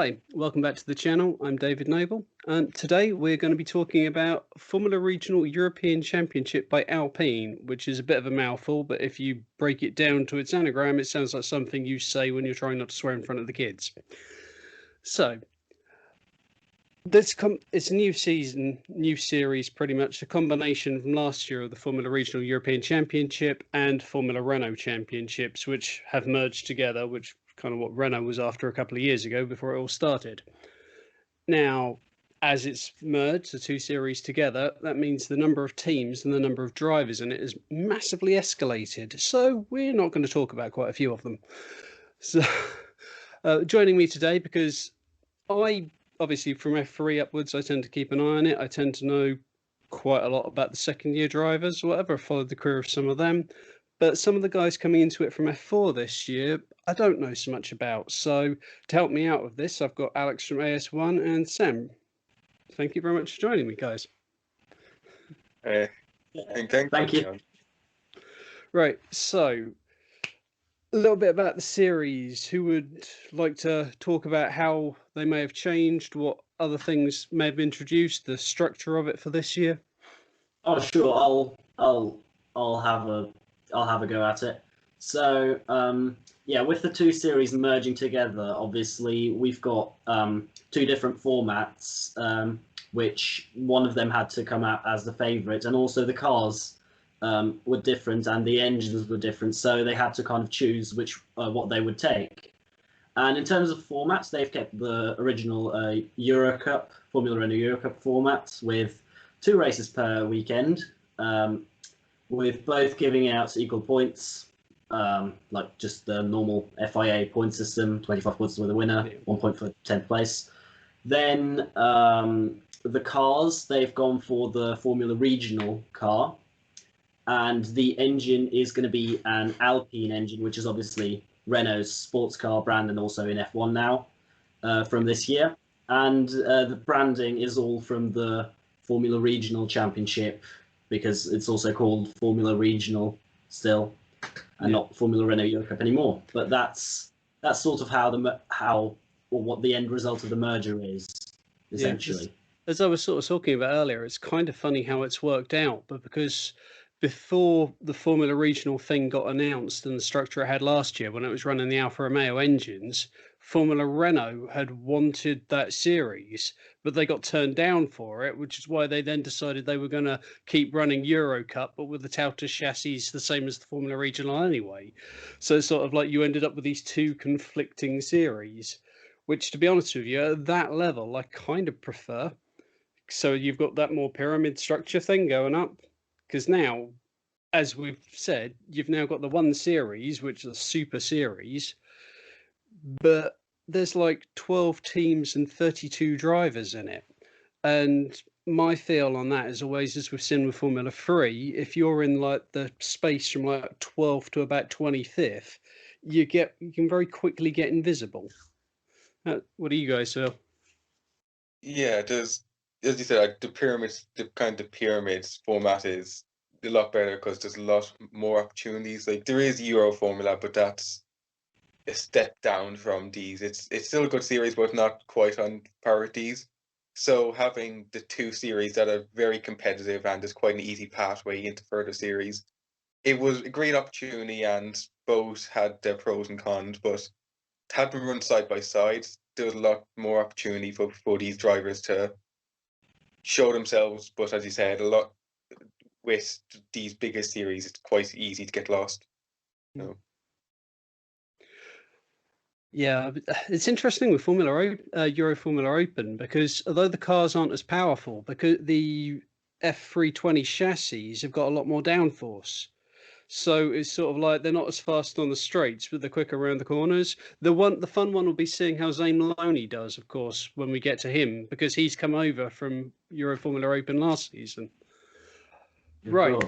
Hi, welcome back to the channel. I'm David Noble, and today we're going to be talking about Formula Regional European Championship by Alpine, which is a bit of a mouthful, but if you break it down to its anagram, it sounds like something you say when you're trying not to swear in front of the kids. So, it's a new season, new series, pretty much a combination from last year of the Formula Regional European Championship and Formula Renault Championships, which have merged together, which kind of what Renault was after a couple of years ago before it all started. Now, as it's merged, the two series together, that means the number of teams and the number of drivers in it has massively escalated. So we're not going to talk about quite a few of them. So joining me today, because obviously from F3 upwards, I tend to keep an eye on it. I tend to know quite a lot about the second year drivers or whatever. I've followed the career of some of them. But some of the guys coming into it from F4 this year, I don't know so much about. So to help me out with this, I've got Alex from AS1 and Sam. Thank you very much for joining me, guys. Thank you. Right, so a little bit about the series. Who would like to talk about how they may have changed, what other things may have introduced, the structure of it for this year? Oh, sure. I'll have a go at it. So, yeah, with the two series merging together, obviously we've got two different formats, which one of them had to come out as the favourite, and also the cars were different and the engines were different, so they had to kind of choose what they would take. And in terms of formats, they've kept the original Eurocup, Formula Renault Eurocup format with 2 races per weekend, with both giving out equal points, like just the normal FIA point system, 25 points for the winner, 1 point for 10th place. Then the cars, they've gone for the Formula Regional car, and the engine is going to be an Alpine engine, which is obviously Renault's sports car brand and also in F1 now from this year. And the branding is all from the Formula Regional Championship, because it's also called Formula Regional still, and not Formula Renault Eurocup anymore. But that's sort of what the end result of the merger is, essentially. Yeah, as I was sort of talking about earlier, it's kind of funny how it's worked out, but because before the Formula Regional thing got announced and the structure it had last year when it was running the Alfa Romeo engines, Formula Renault had wanted that series, but they got turned down for it, which is why they then decided they were going to keep running Eurocup, but with the Tautus chassis the same as the Formula Regional anyway. So it's sort of like you ended up with these two conflicting series, which, to be honest with you, at that level, I kind of prefer. So you've got that more pyramid structure thing going up. Because now, as we've said, you've now got the one series, which is a super series, but there's like 12 teams and 32 drivers in it. And my feel on that is always, as we've seen with Formula 3, if you're in like the space from like 12th to about 25th, you can very quickly get invisible. What do you guys feel? Yeah, there's, as you said, like the pyramids format is a lot better because there's a lot more opportunities. Like there is Euro Formula, but that's a step down from these. It's still a good series, but not quite on par with these. So having the two series that are very competitive and there's quite an easy pathway into further series, it was a great opportunity, and both had their pros and cons, but had them run side by side, there was a lot more opportunity for these drivers to show themselves. But as you said, a lot with these bigger series, it's quite easy to get lost. So. Yeah, it's interesting with Euro Formula Open, because although the cars aren't as powerful, because the F320 chassis have got a lot more downforce. So it's sort of like they're not as fast on the straights, but they're quicker around the corners. The fun one will be seeing how Zane Maloney does, of course, when we get to him, because he's come over from Euro Formula Open last season. Right.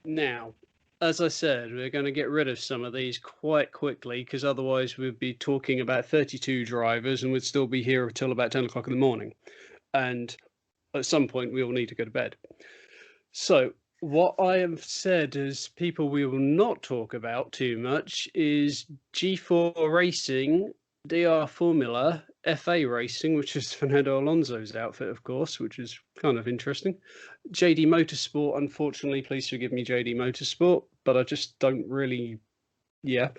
Now, as I said, we're going to get rid of some of these quite quickly, because otherwise we'd be talking about 32 drivers and we'd still be here until about 10 o'clock in the morning. And at some point we all need to go to bed. So what I have said as people we will not talk about too much is G4 Racing, DR Formula FA Racing, which is Fernando Alonso's outfit, of course, which is kind of interesting. JD Motorsport, unfortunately, please forgive me, JD Motorsport, but I just don't really. Yeah,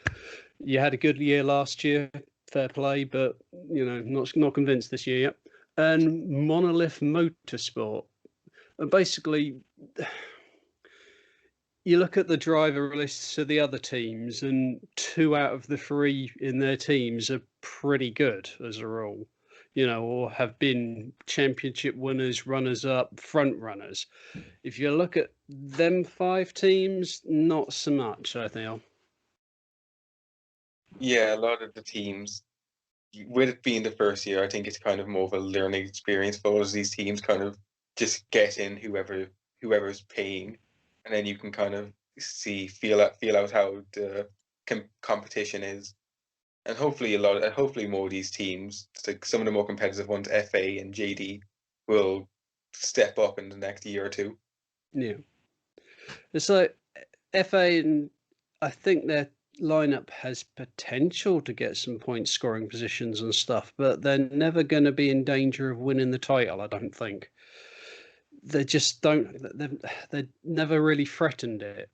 you had a good year last year, fair play, but not convinced this year yet. And Monolith Motorsport, and basically, you look at the driver lists of the other teams, and 2 out of the 3 in their teams are pretty good as a rule, or have been championship winners, runners up, front runners. If you look at them 5 teams, not so much, I think. Yeah, a lot of the teams, with it being the first year, I think it's kind of more of a learning experience for all of these teams. Kind of just get in whoever's paying, and then you can kind of feel out how the competition is, and hopefully more of these teams, like some of the more competitive ones, FA and JD, will step up in the next year or two. Yeah, it's like FA, and I think their lineup has potential to get some point scoring positions and stuff, but they're never going to be in danger of winning the title. I don't think they just don't. They've never really threatened it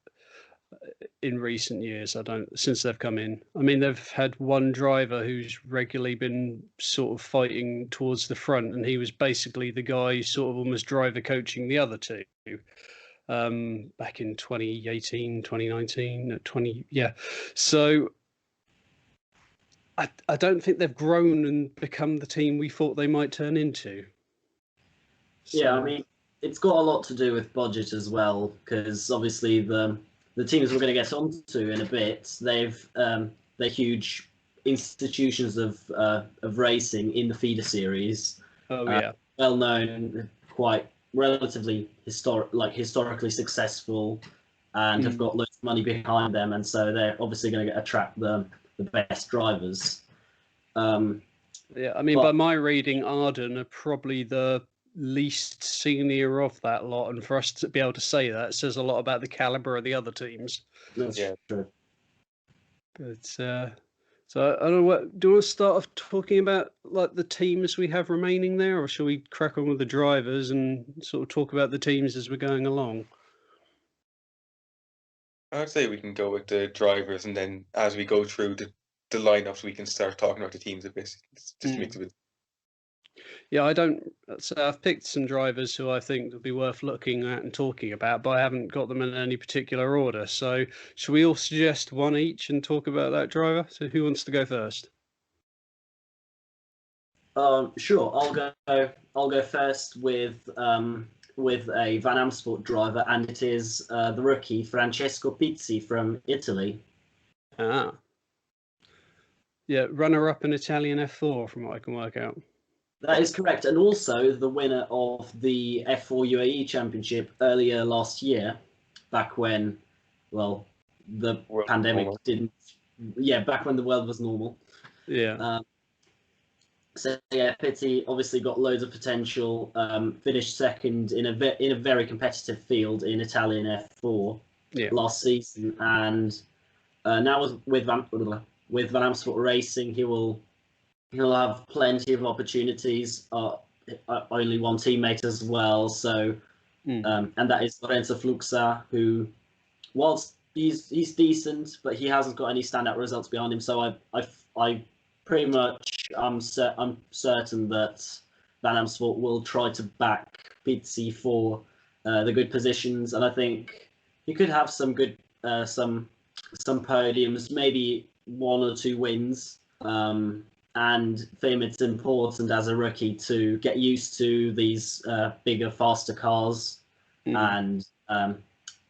in recent years. Since they've come in. I mean, they've had one driver who's regularly been sort of fighting towards the front, and he was basically the guy sort of almost driver coaching the other 2. Back in 2018, 2019, 20, yeah. So I don't think they've grown and become the team we thought they might turn into. So, yeah, I mean, it's got a lot to do with budget as well, because obviously the teams we're going to get onto in a bit, they're huge institutions of racing in the feeder series. Oh yeah, well known, quite relatively historically successful, and have got loads of money behind them, and so they're obviously going to attract the best drivers. Yeah, I mean, by my reading, Arden are probably the least senior of that lot, and for us to be able to say that says a lot about the caliber of the other teams. That's true. But so I don't know. Do you want to start off talking about like the teams we have remaining there, or shall we crack on with the drivers and sort of talk about the teams as we're going along? I'd say we can go with the drivers, and then as we go through the lineups, we can start talking about the teams a bit. Just mix it with. Yeah, so I've picked some drivers who I think would be worth looking at and talking about, but I haven't got them in any particular order. So should we all suggest one each and talk about that driver? So who wants to go first? Sure, I'll go first with a Van Amersfoort driver, and it is the rookie Francesco Pizzi from Italy. Ah. Yeah, runner-up in Italian F4 from what I can work out. That is correct, and also the winner of the F4 UAE Championship earlier last year, back when, well, the pandemic didn't. Yeah, back when the world was normal. Yeah. So yeah, Pizzi obviously got loads of potential. Finished second in a very competitive field in Italian F4 last season, and now with Van Amersfoort Racing, he'll have plenty of opportunities. Only one teammate as well, so and that is Lorenzo Fluxa, who, whilst he's decent, but he hasn't got any standout results behind him. So I pretty much I'm certain that Van Amersfoort will try to back Pizzi for the good positions, and I think he could have some good some podiums, maybe 1 or 2 wins. And for him, it's important as a rookie to get used to these bigger, faster cars and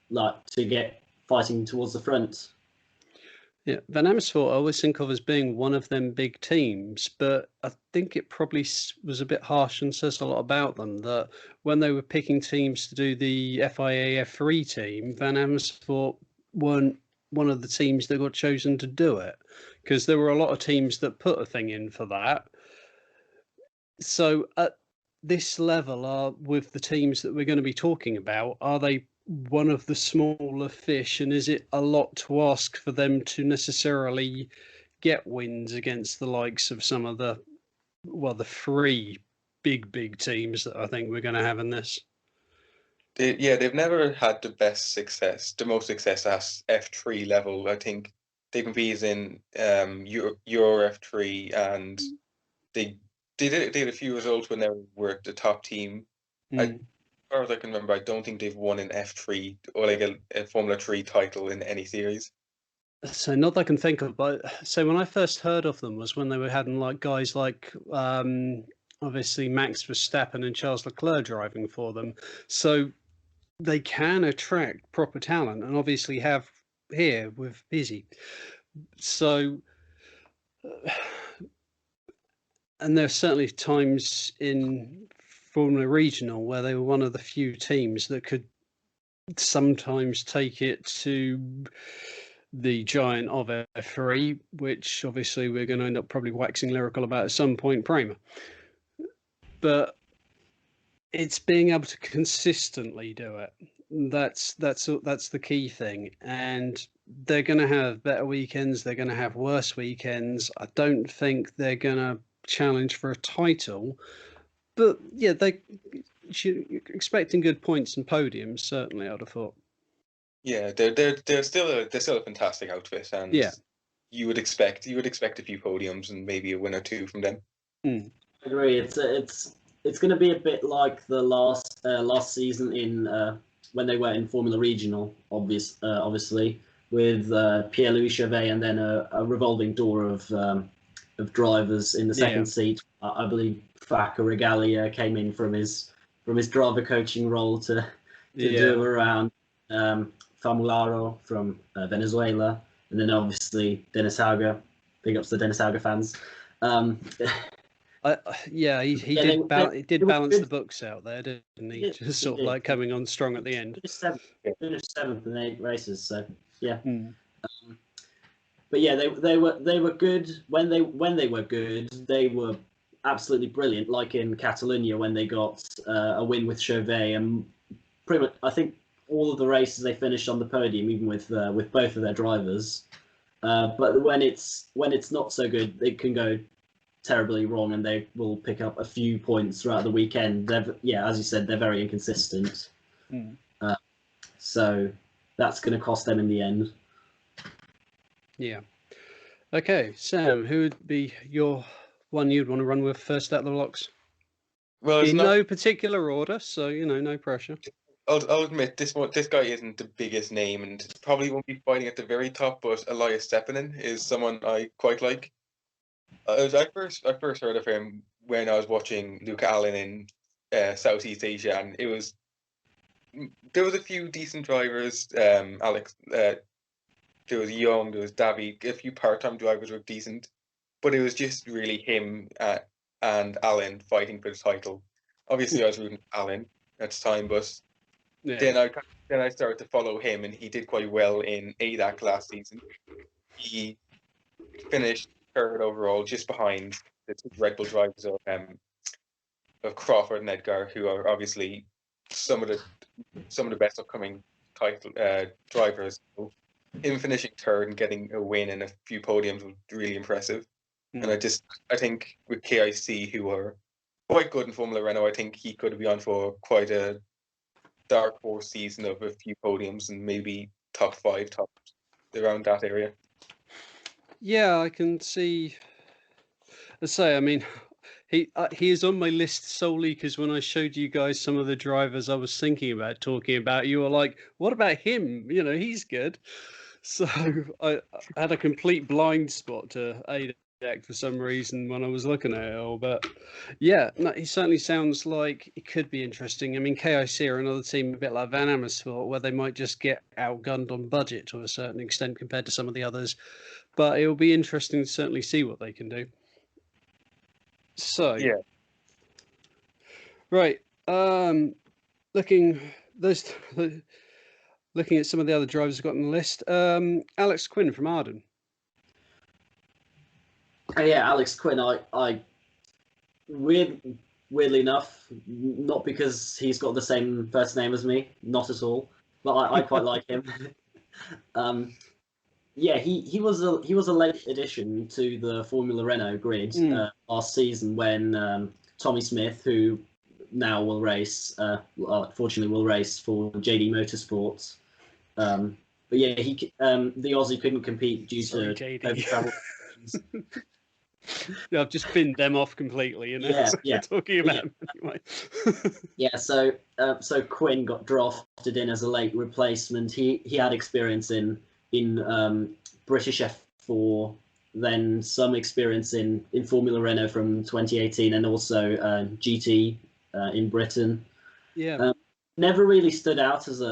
like to get fighting towards the front. Yeah, Van Amersfoort I always think of as being one of them big teams, but I think it probably was a bit harsh and says a lot about them that when they were picking teams to do the FIA F3 team, Van Amersfoort weren't one of the teams that got chosen to do it, because there were a lot of teams that put a thing in for that. So at this level, with the teams that we're going to be talking about, are they one of the smaller fish, and is it a lot to ask for them to necessarily get wins against the likes of some of the the three big teams that I think we're going to have in this. They've never had the most success at F3 level. I think they competed in Euro F3, and they did a few results when they were the top team. As far as I can remember, I don't think they've won an F3 or like a Formula 3 title in any series. So not that I can think of, but so when I first heard of them was when they were having like guys like obviously Max Verstappen and Charles Leclerc driving for them. So they can attract proper talent, and obviously have here with Busy. So, and there's certainly times in Formula Regional where they were one of the few teams that could sometimes take it to the giant of F3, which obviously we're going to end up probably waxing lyrical about at some point, Prema. But it's being able to consistently do it. That's the key thing. And they're going to have better weekends. They're going to have worse weekends. I don't think they're going to challenge for a title, but yeah, they expecting good points and podiums. Certainly, I'd have thought. Yeah, they're still a fantastic outfit, and yeah, you would expect a few podiums and maybe a win or two from them. I agree. It's going to be a bit like the last season in when they were in Formula Regional, obviously with Pierre-Louis Chauvet, and then a revolving door of drivers in the second seat. I believe FRECA Regalia came in from his driver coaching role to do around. Famularo from Venezuela, and then obviously Dennis Hauger. Big ups to Dennis Hauger fans. He did balance the books out there, didn't he? Just sort of like coming on strong at the end. Finished seventh in 8 races, so yeah. But yeah, they were good when they were good. They were absolutely brilliant, like in Catalonia when they got a win with Chauvet, and pretty much I think all of the races they finished on the podium, even with both of their drivers. But when it's not so good, it can go terribly wrong, and they will pick up a few points throughout the weekend. As you said, they're very inconsistent. So that's going to cost them in the end. Yeah. Okay, Sam, who would be your one you'd want to run with first out of the blocks? Well, in no particular order, so no pressure. I'll admit this guy isn't the biggest name, and probably won't be fighting at the very top. But Elias Stepanen is someone I quite like. I first heard of him when I was watching Luca Allen in Southeast Asia, and there was a few decent drivers. Alex, there was Young, there was Davi, a few part-time drivers were decent, but it was just really him and Allen fighting for the title. Obviously, I was rooting for Allen at the time, but then I started to follow him, and he did quite well in ADAC last season. He finished third overall, just behind the two Red Bull drivers of Crawford and Edgar, who are obviously some of the best upcoming title drivers. So him finishing third and getting a win and a few podiums was really impressive. And I think with KIC, who are quite good in Formula Renault, I think he could be on for quite a dark horse season of a few podiums and maybe top 5, around that area. Yeah, I can see. Let's say, I mean, he is on my list solely because when I showed you guys some of the drivers I was thinking about talking about, you were like, "What about him? He's good." So I had a complete blind spot to ADAC for some reason when I was looking at it all. But yeah, no, he certainly sounds like it could be interesting. I mean, KIC are another team a bit like Van Amersfoort, where they might just get outgunned on budget to a certain extent compared to some of the others. But it will be interesting to certainly see what they can do. So yeah, right. Looking at some of the other drivers I've got on the list. Alex Quinn from Arden. Yeah, Alex Quinn. I weirdly enough, not because he's got the same first name as me, not at all, but I quite like him. Yeah, he was a late addition to the Formula Renault grid last season when Tommy Smith, who now will race, fortunately will race for JD Motorsports. But yeah, the Aussie couldn't compete due to JD. travel. Yeah, I've just binned them off completely, you know. Yeah, so yeah. We're talking about them anyway. Yeah, so Quinn got drafted in as a late replacement. He had experience in British F4, then some experience in Formula Renault from 2018, and also GT in Britain. Yeah. Never really stood out as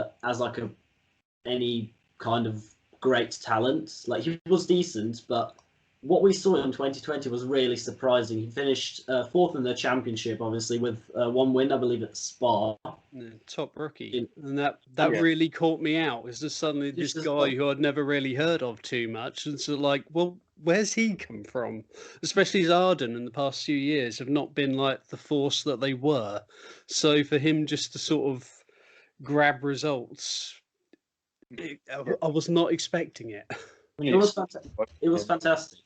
any kind of great talent. Like, he was decent, but what we saw in 2020 was really surprising. He finished fourth in the championship, obviously, with one win, I believe, at Spa. Yeah, top rookie. And that really caught me out. It's just suddenly this guy who I'd never really heard of too much. And so, like, well, where's he come from? Especially Arden in the past few years have not been like the force that they were. So for him just to sort of grab results, I was not expecting it. It was fantastic. It was fantastic.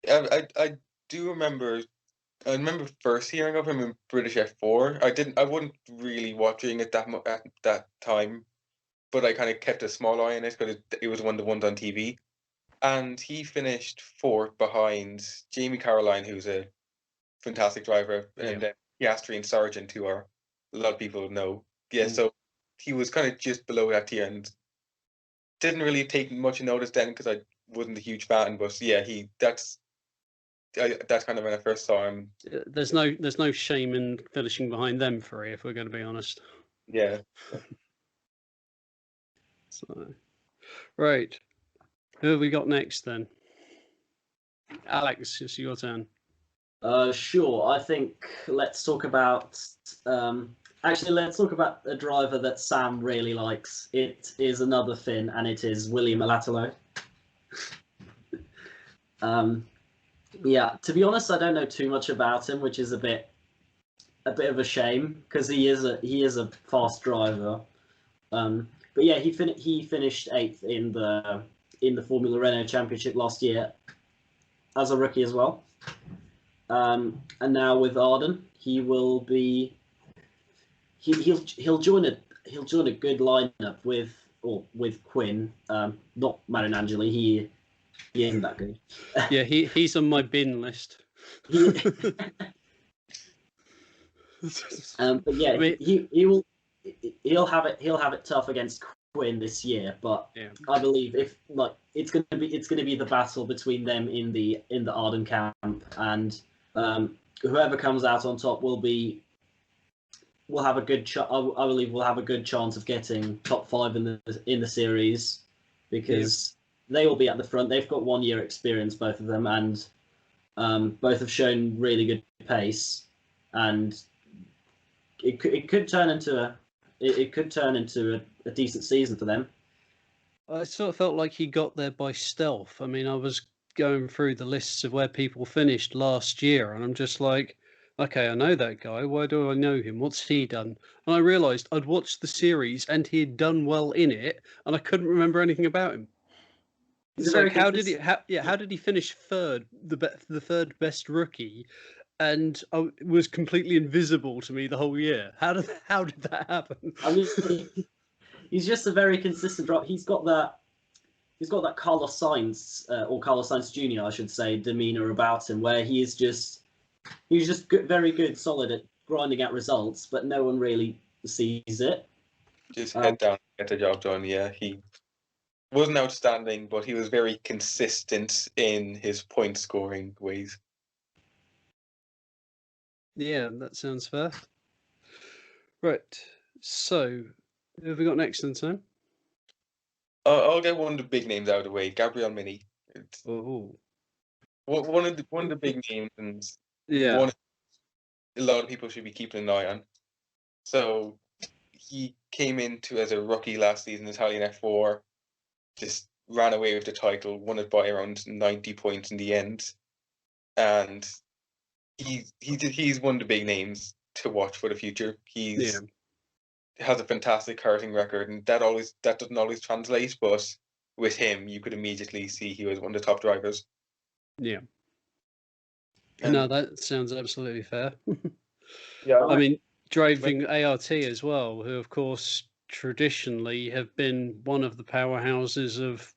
I do remember. I remember first hearing of him in British F4. I wasn't really watching it that much at that time, but I kind of kept a small eye on it because it was one of the ones on TV. And he finished fourth behind Jamie Caroline, who's a fantastic driver, and then Piastri and Sargent, who are a lot of people know. Yeah, so he was kind of just below that tier and didn't really take much notice then because I wasn't a huge fan. But yeah, that's kind of when I first saw him. There's no shame in finishing behind them three, if we're going to be honest. Yeah. So, right. Who have we got next then? Alex, it's your turn. Sure. I think let's talk about. Actually, let's talk about a driver that Sam really likes. It is another Finn, and it is William Alatalo. Yeah, to be honest, I don't know too much about him, which is a bit of a shame because he is a fast driver. But yeah, he finished 8th in the Formula Renault Championship last year as a rookie as well. And now with Arden, he will be he'll join a good lineup with Quinn. Not Marinangeli. He isn't that good. Yeah, he's on my bin list. But yeah, I mean, he'll have it tough against Quinn this year. But I believe it's going to be the battle between them in the Arden camp, and whoever comes out on top will have a good I believe we'll have a good chance of getting top 5 in the series, because they will be at the front. They've got 1 year experience, both of them, and both have shown really good pace, and it could turn into a decent season for them. I sort of felt like he got there by stealth. I mean, I was going through the lists of where people finished last year, and I'm just like, okay, I know that guy. Why do I know him? What's he done? And I realised I'd watched the series and he had done well in it, and I couldn't remember anything about him. It's like, how did he finish third, the third best rookie, and was completely invisible to me the whole year? How did that happen? I mean, he's just a very consistent driver. He's got that Carlos Sainz or Carlos Sainz Jr., I should say, demeanor about him, where he's just good, very good, solid at grinding out results, but no one really sees it. Just head down, get the job done. Yeah, he wasn't outstanding, but he was very consistent in his point scoring ways. Yeah, that sounds fair. Right. So, who have we got next then, Sam? I'll get one of the big names out of the way. Gabriel Mini. Oh. One of the big names, and yeah, a lot of people should be keeping an eye on. So he came into as a rookie last season, Italian F4, just ran away with the title, won it by around 90 points in the end, and he's one of the big names to watch for the future. He has a fantastic karting record, and that doesn't always translate, but with him, you could immediately see he was one of the top drivers. Yeah. And No, that sounds absolutely fair. yeah, I mean, driving ART as well, who of course traditionally have been one of the powerhouses of,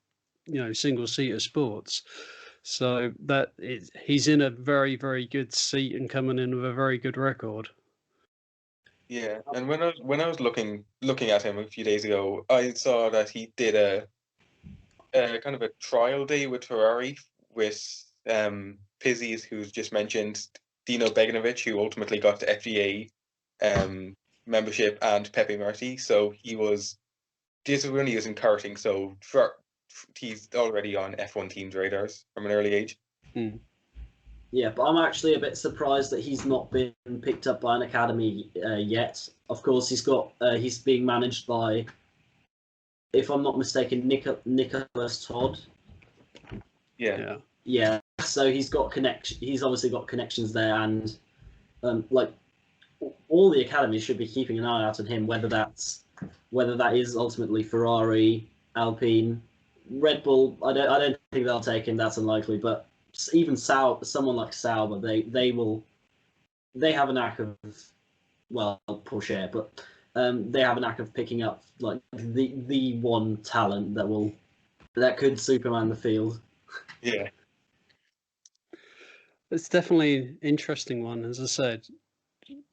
single-seater sports. So he's in a very, very good seat and coming in with a very good record. yeah. And when I was looking at him a few days ago, I saw that he did a kind of a trial day with Ferrari with Pizzi's, who's just mentioned, Dino Beganovic, who ultimately got the FGA membership, and Pepe Marti. So this was when he was in karting, so he's already on F1 teams' radars from an early age. Yeah, but I'm actually a bit surprised that he's not been picked up by an academy yet. Of course, he's being managed by, if I'm not mistaken, Nicholas Todd. Yeah. Yeah. So he's got He's obviously got connections there, and like all the academies should be keeping an eye out on him. Whether that is ultimately Ferrari, Alpine, Red Bull. I don't think they'll take him. That's unlikely. But even someone like Sauber, they have a knack of, well, Porsche, but they have a knack of picking up like the one talent that could Superman the field. Yeah. It's definitely an interesting one, as I said.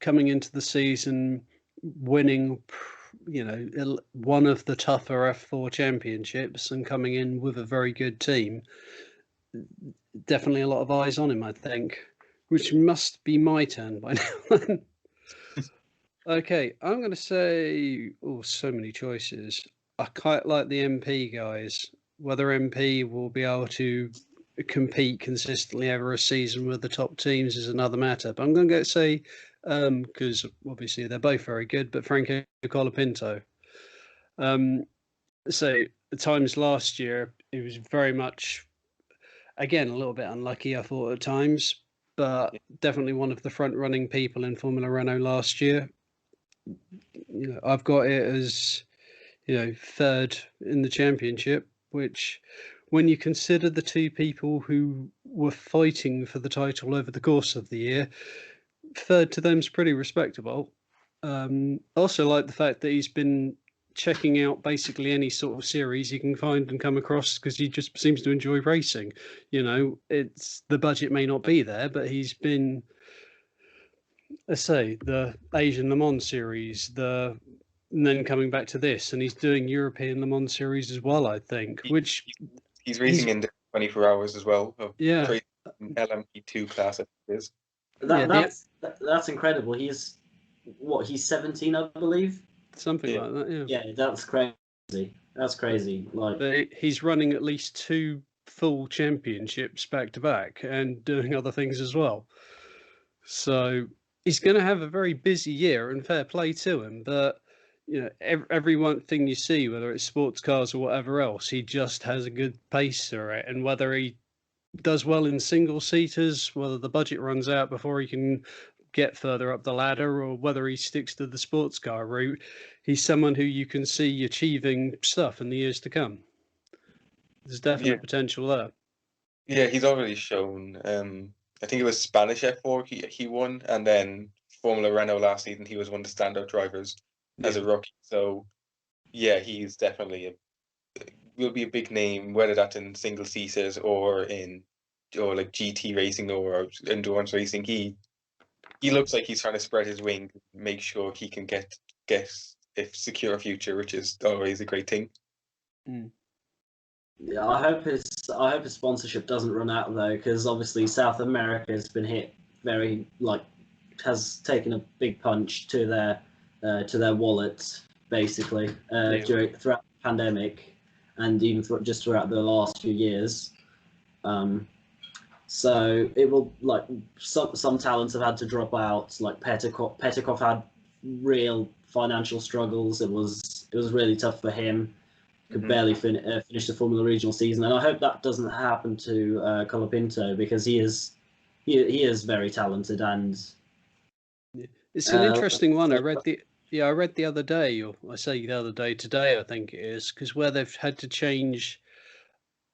Coming into the season, winning, one of the tougher F4 championships and coming in with a very good team. Definitely a lot of eyes on him, I think, which must be my turn by now. Okay, I'm going to say, so many choices. I quite like the MP guys. Whether MP will be able to compete consistently over a season with the top teams is another matter. But I'm going to say, because obviously they're both very good, but Franco Colapinto. So the times last year, it was very much, again, a little bit unlucky, I thought, at times, but definitely one of the front-running people in Formula Renault last year. I've got it as, third in the championship, which, when you consider the two people who were fighting for the title over the course of the year, third to them's pretty respectable. Also like the fact that he's been checking out basically any sort of series he can find and come across, because he just seems to enjoy racing. It's the budget may not be there, but he's been, let's say, the Asian Le Mans series, and then coming back to this, and he's doing European Le Mans series as well, I think, which he's racing in the 24 hours as well. Yeah. LMP2 class, I think it is. That's incredible. He's 17, I believe. Something like that, yeah. Yeah, that's crazy. That's crazy. But he's running at least 2 full championships back to back and doing other things as well. So he's going to have a very busy year, and fair play to him. But every one thing you see, whether it's sports cars or whatever else, he just has a good pace for it. And whether he does well in single seaters, whether the budget runs out before he can get further up the ladder, or whether he sticks to the sports car route, he's someone who you can see achieving stuff in the years to come. There's definite potential there. Yeah, he's already shown. I think it was Spanish F4 he won, and then Formula Renault last season he was one of the standout drivers as a rookie. So yeah, he's definitely will be a big name, whether that's in single seaters or like GT racing or endurance racing. He looks like he's trying to spread his wings, make sure he can get secure a future, which is always a great thing. Yeah, I hope his sponsorship doesn't run out though, because obviously South America has been hit has taken a big punch to their wallets basically throughout the pandemic, and even just throughout the last few years. So it will, some talents have had to drop out. Like Petikov had real financial struggles. It was really tough for him. Could barely finish the Formula Regional season, and I hope that doesn't happen to Colapinto, because he is very talented, and it's an interesting one. I read the other day, or I say the other day, today I think it is, because where they've had to change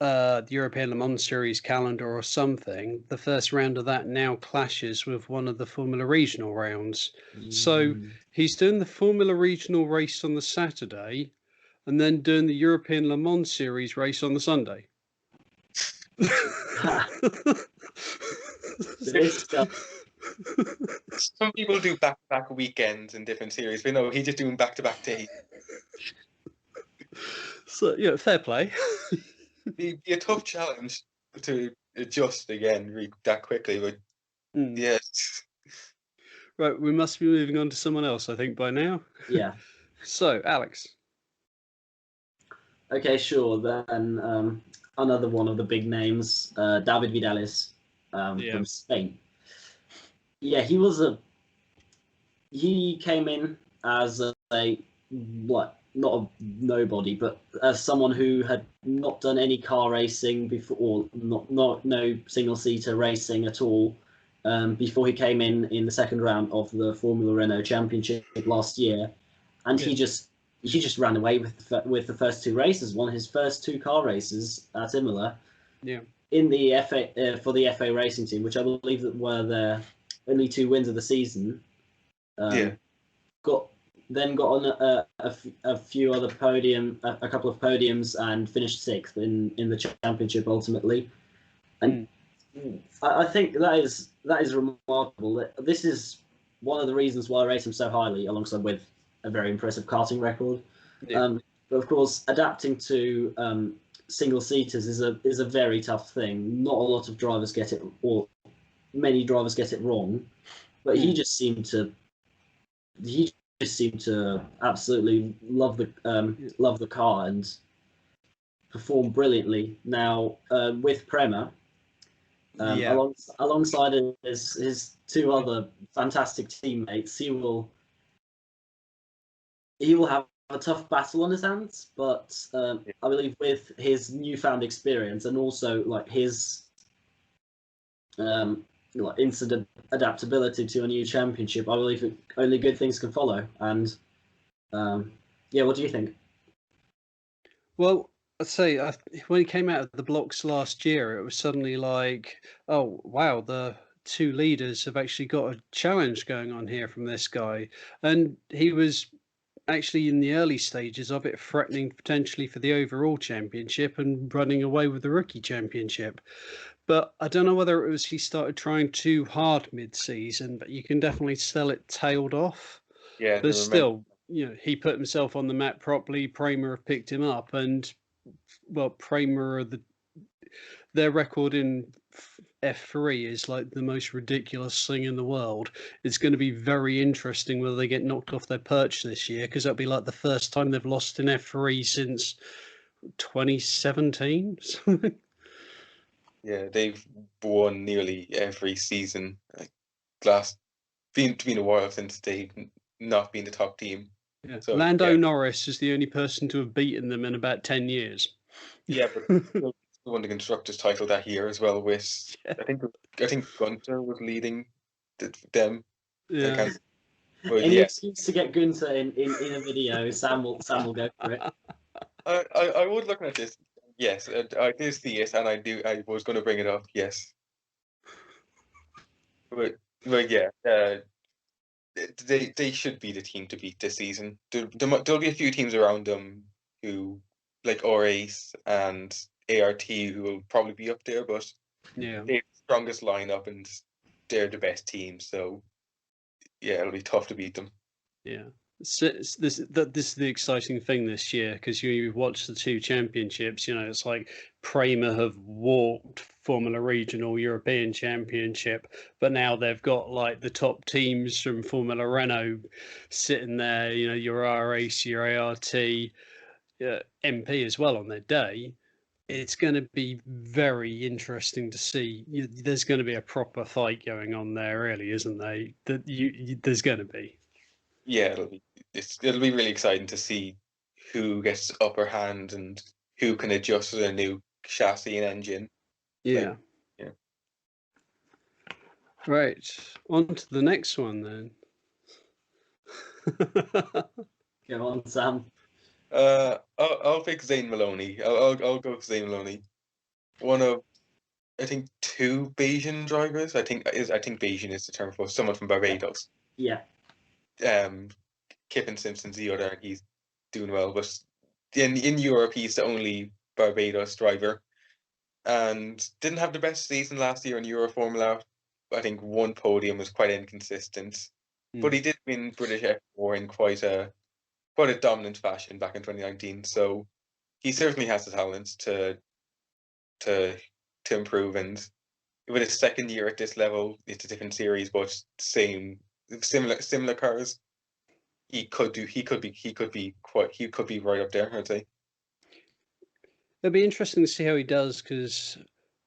the European Le Mans Series calendar or something, the first round of that now clashes with one of the Formula Regional rounds. So he's doing the Formula Regional race on the Saturday and then doing the European Le Mans Series race on the Sunday. Some people do back-to-back weekends in different series, but no, he's just doing back-to-back days. So, yeah, fair play. It'd be a tough challenge to adjust again that quickly, but yes. Right, we must be moving on to someone else, I think, by now. Yeah. So, Alex. Okay, sure. Then another one of the big names, David Vidalis from Spain. Yeah, he came in as not a nobody, but as someone who had not done any car racing before, or no single-seater racing at all, before he came in the second round of the Formula Renault Championship last year, and he just ran away with the first two races, won his first two car races at Imola. Yeah. In the FA for the FA Racing Team, which I believe that were their only two wins of the season. Got on a few other a couple of podiums, and finished sixth in the championship ultimately. And I think that is remarkable. This is one of the reasons why I rate him so highly, alongside with a very impressive karting record. Yeah. But of course, adapting to single seaters is a very tough thing. Not a lot of drivers get it, or many drivers get it wrong. But he just seemed to absolutely love the car and perform brilliantly. Now with Prema, alongside his two other fantastic teammates, he will have a tough battle on his hands. But I believe with his newfound experience, and also like his instant adaptability to a new championship, I believe only good things can follow. And what do you think? Well, I'd say when he came out of the blocks last year, it was suddenly like, oh wow, the two leaders have actually got a challenge going on here from this guy, and he was actually in the early stages of it threatening potentially for the overall championship and running away with the rookie championship. But I don't know whether it was he started trying too hard mid-season, but you can definitely tell it tailed off. Yeah, But still, he put himself on the map properly. Prema have picked him up, and Prema their record in F3 is like the most ridiculous thing in the world. It's going to be very interesting whether they get knocked off their perch this year, because that'll be like the first time they've lost in F3 since 2017. Yeah, they've won nearly every season. Been a while since they've not been the top team. Yeah. So, Lando Norris is the only person to have beaten them in about 10 years. Yeah, but he won the constructors' title that year as well. With I think Gunter was leading them. Yeah. Any excuse to get Gunter in a video, Sam will go for it. I was looking at this. Yes, I did see it, and I was going to bring it up. Yes, but yeah, they should be the team to beat this season. There'll be a few teams around them who, like RACE and ART, who will probably be up there, but they have the strongest lineup and they're the best team. So yeah, it'll be tough to beat them. Yeah. So this is the exciting thing this year, because you watch the two championships. It's like Prema have walked Formula Regional European Championship, but now they've got like the top teams from Formula Renault sitting there. Your RAC, your ART, MP as well on their day. It's going to be very interesting to see. There's going to be a proper fight going on there, really, isn't there? There's going to be. Yeah, it'll be really exciting to see who gets the upper hand and who can adjust to the new chassis and engine. Yeah. Right. On to the next one then. Go on, Sam. I'll pick Zane Maloney. I'll go with Zane Maloney. one of, I think, two Bayesian drivers. I think Bayesian is the term for someone from Barbados. Yeah. Kippen Simpson's the other, and he's doing well. But in Europe, he's the only Barbados driver, and didn't have the best season last year in Euro Formula. I think one podium was quite inconsistent, but he did win British F4 in quite a dominant fashion back in 2019. So he certainly has the talent to improve. And with his second year at this level, it's a different series, but similar cars. He could be right up there, I'd say. It'll be interesting to see how he does, because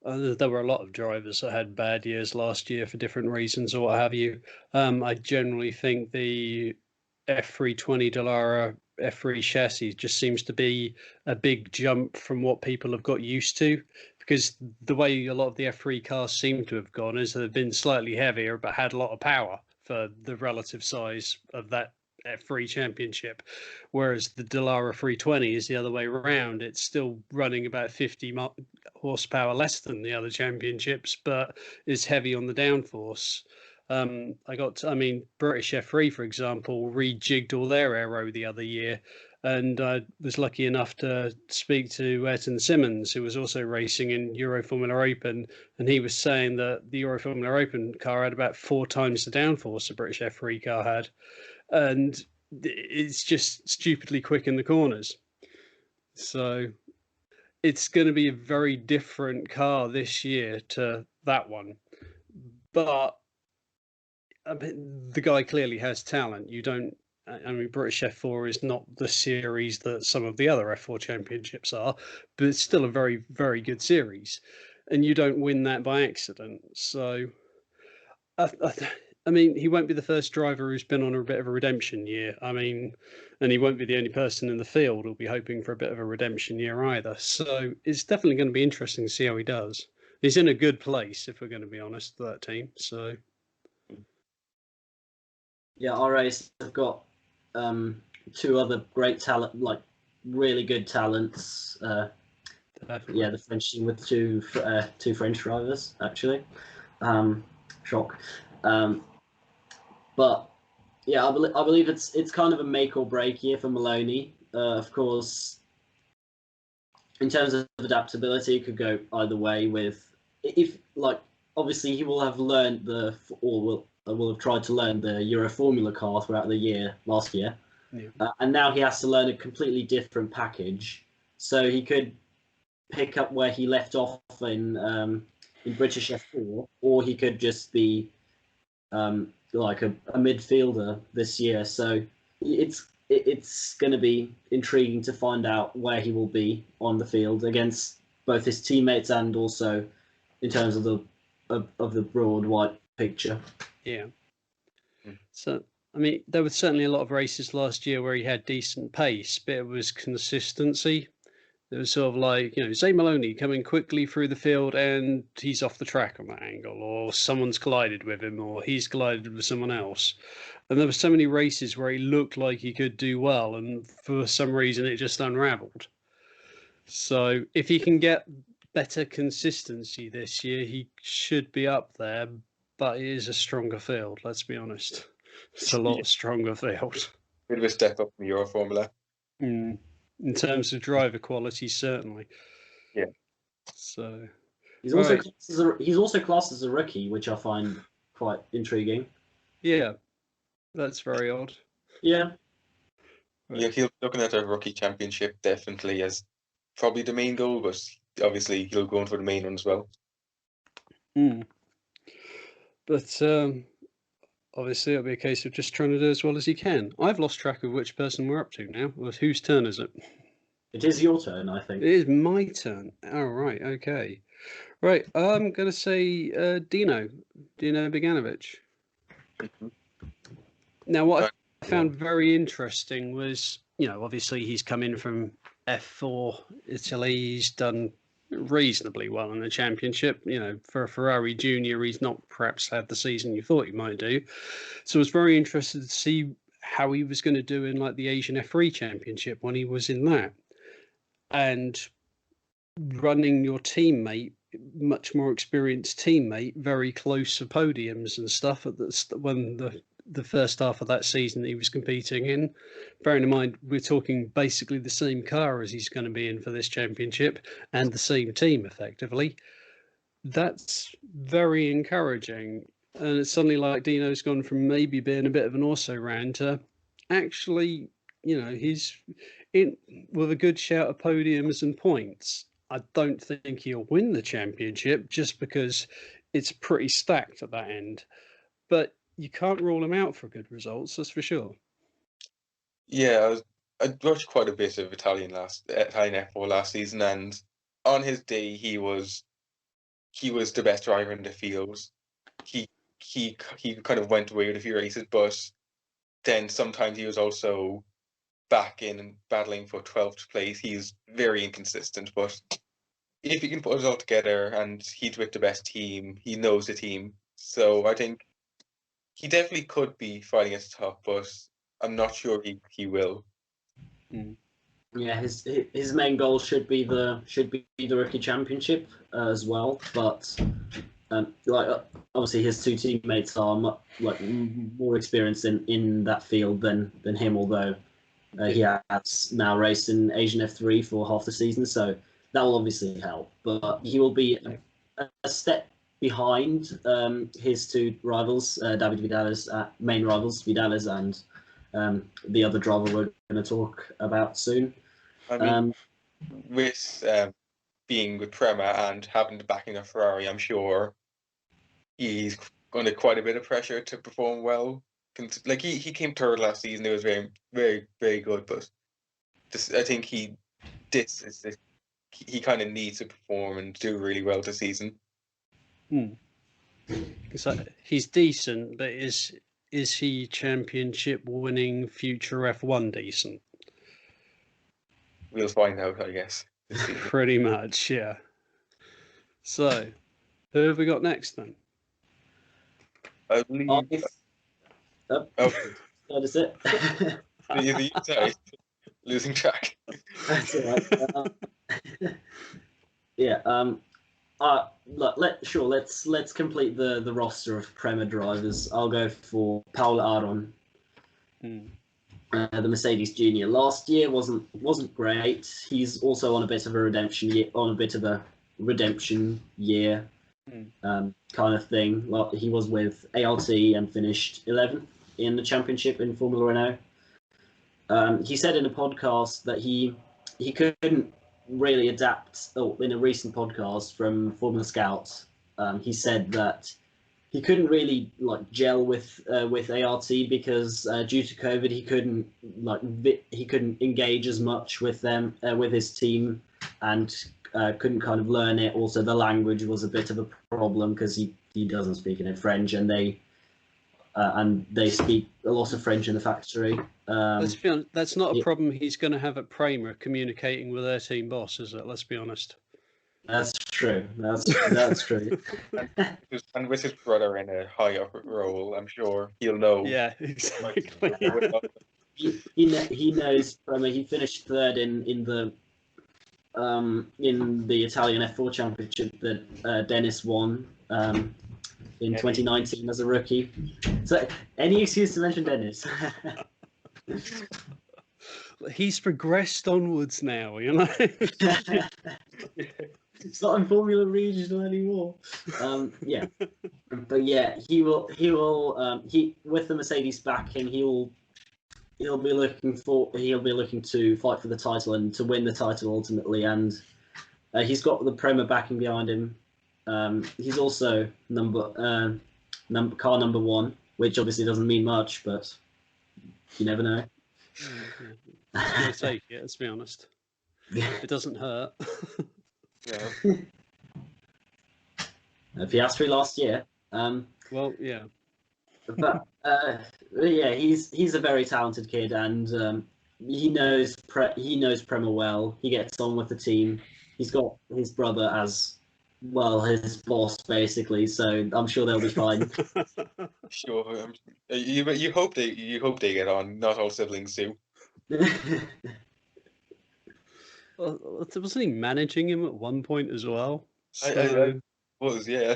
there were a lot of drivers that had bad years last year for different reasons or what have you. I generally think the F320 Dallara F3 chassis just seems to be a big jump from what people have got used to, because the way a lot of the F3 cars seem to have gone is they've been slightly heavier but had a lot of power for the relative size of that F3 championship, whereas the Dallara 320 is the other way around. It's still running about 50 horsepower less than the other championships, but is heavy on the downforce. British F3, for example, rejigged all their aero the other year, and I was lucky enough to speak to Ayrton Simmons, who was also racing in Euro Formula Open, and he was saying that the Euro Formula Open car had about 4 times the downforce the British F3 car had, and it's just stupidly quick in the corners. So it's going to be a very different car this year to that one. But the guy clearly has talent. British F4 is not the series that some of the other F4 championships are, but it's still a very, very good series. And you don't win that by accident. So he won't be the first driver who's been on a bit of a redemption year. And he won't be the only person in the field who'll be hoping for a bit of a redemption year either. So it's definitely going to be interesting to see how he does. He's in a good place, if we're going to be honest, that team. So yeah, our race have got two other great talent, like really good talents. Yeah, the French team with two French drivers actually. Shock. But yeah, I believe it's kind of a make or break year for Maloney. Of course, in terms of adaptability, it could go either way. Obviously he will have learned will have tried to learn the Euro Formula car throughout the year last year, and now he has to learn a completely different package. So he could pick up where he left off in British F4, or he could just be like a midfielder this year. So it's going to be intriguing to find out where he will be on the field against both his teammates and also in terms of the broad white picture. Yeah. So there were certainly a lot of races last year where he had decent pace, but it was consistency. It was sort of like, Zay Maloney coming quickly through the field and he's off the track on that angle, or someone's collided with him, or he's collided with someone else. And there were so many races where he looked like he could do well, and for some reason it just unraveled. So if he can get better consistency this year, he should be up there, but it is a stronger field, let's be honest. It's a lot stronger field. Bit of a step up from Euro Formula. In terms of driver quality, certainly. Yeah. So he's also classed as a rookie, which I find quite intriguing. Yeah, that's very odd. Yeah. Right. Yeah, he'll be looking at a rookie championship definitely as probably the main goal, but obviously he'll go in for the main one as well. But obviously it'll be a case of just trying to do as well as he can. I've lost track of which person we're up to now. Whose turn is it? It is your turn, I think. It is my turn. All right, okay. Right, I'm going to say Dino Beganovic. Now, what I found very interesting was, obviously he's come in from F4 Italy. He's done reasonably well in the championship. For a Ferrari junior, he's not perhaps had the season you thought he might do. So I was very interested to see how he was going to do in like the Asian F3 championship when he was in that. And running your teammate, much more experienced teammate, very close to podiums and stuff at when the first half of that season he was competing in. Bearing in mind, we're talking basically the same car as he's going to be in for this championship and the same team, effectively. That's very encouraging. And it's suddenly like Dino's gone from maybe being a bit of an also-ran to actually, he's in with a good shout of podiums and points. I don't think he'll win the championship just because it's pretty stacked at that end. But you can't rule him out for good results, that's for sure. Yeah, I watched quite a bit of Italian F4 last season, and on his day he was the best driver in the field. He kind of went away with a few races, but then sometimes he was also back in and battling for 12th place. He's very inconsistent, but if he can put it all together, and he's with the best team, he knows the team. So I think he definitely could be fighting at the top, but I'm not sure he will. Yeah, his main goal should be the rookie championship as well. But obviously his two teammates are more experienced in that field than him. Although he has now raced in Asian F3 for half the season, so that will obviously help. But he will be a step behind his two rivals, David Vidales, main rivals, Vidales and the other driver we're going to talk about soon. I mean, with being with Prema and having the backing of Ferrari, I'm sure he's under quite a bit of pressure to perform well. Like he came third last season; it was very, very, very good. But I think he kind of needs to perform and do really well this season. So he's decent, but is he championship winning future F1 decent? We'll find out, I guess. Pretty much, yeah. So, who have we got next then? I believe. That is it. Sorry, losing track. That's all right. Yeah. Let's complete the roster of Prema drivers. I'll go for Paul Aron. The Mercedes Junior last year wasn't great. He's also on a bit of a redemption year, kind of thing. Well, he was with ART and finished 11th in the championship in Formula Renault. He said in a podcast that he couldn't really adapt. In a recent podcast from Formula Scout, he said that he couldn't really gel with ART because due to COVID he couldn't engage as much with them with his team and couldn't kind of learn it. Also, the language was a bit of a problem because he doesn't speak any French, and they speak a lot of French in the factory. Let's be honest, that's not a problem he's going to have at Prema communicating with their team boss, is it? Let's be honest. That's true. That's true. And with his brother in a high up role, I'm sure he'll know. Yeah, exactly. He knows Prema. He finished third in the Italian F4 Championship that Dennis won in 2019 as a rookie. So any excuse to mention Dennis. He's progressed onwards now, you know. It's not in Formula Regional anymore. Yeah, but yeah, he will with the Mercedes backing, he'll be looking to fight for the title and to win the title ultimately. And he's got the Prema backing behind him. He's also car number one, which obviously doesn't mean much, but you never know. I'm going to take it, let's be honest. It doesn't hurt. Yeah. Piastri last year. Well, yeah. But yeah, he's a very talented kid, and he knows Prema well. He gets on with the team. He's got his brother as well, his boss basically. So I'm sure they'll be fine. Sure. You hope they get on. Not all siblings do. Wasn't he managing him at one point as well? I So was, yeah.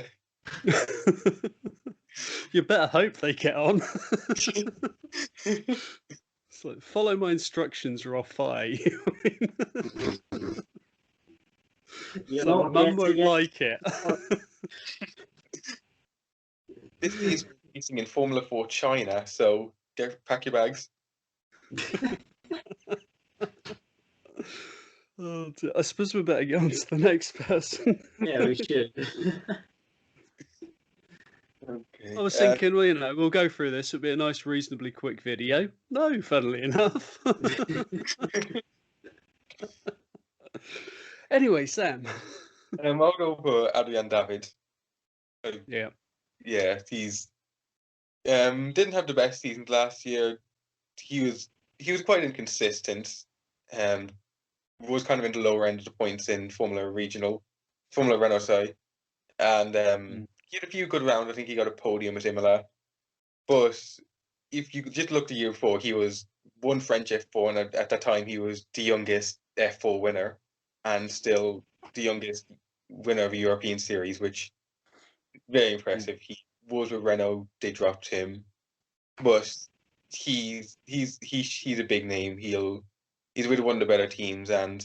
you better hope they get on. It's like, follow my instructions or I'll fire you. You're It's like, not Mum won't getting it. like it. This is racing in Formula 4 China, so pack your bags. Oh, dear. I suppose we better get on to the next person. Yeah, we should. Okay. I was thinking, well, we'll go through this. It'll be a nice, reasonably quick video. No, funnily enough. Anyway, Sam. I'll go for Adrian David. Yeah. Yeah, he's didn't have the best season last year. He was quite inconsistent. Was kind of in the lower end of the points in Formula Renault, sorry. And he had a few good rounds. I think he got a podium at Imola. But if you just look the year before, he was one French F4, and at that time he was the youngest F4 winner, and still the youngest winner of a European series, which very impressive. He was with Renault; they dropped him, but he's a big name. He's with one of the better teams, and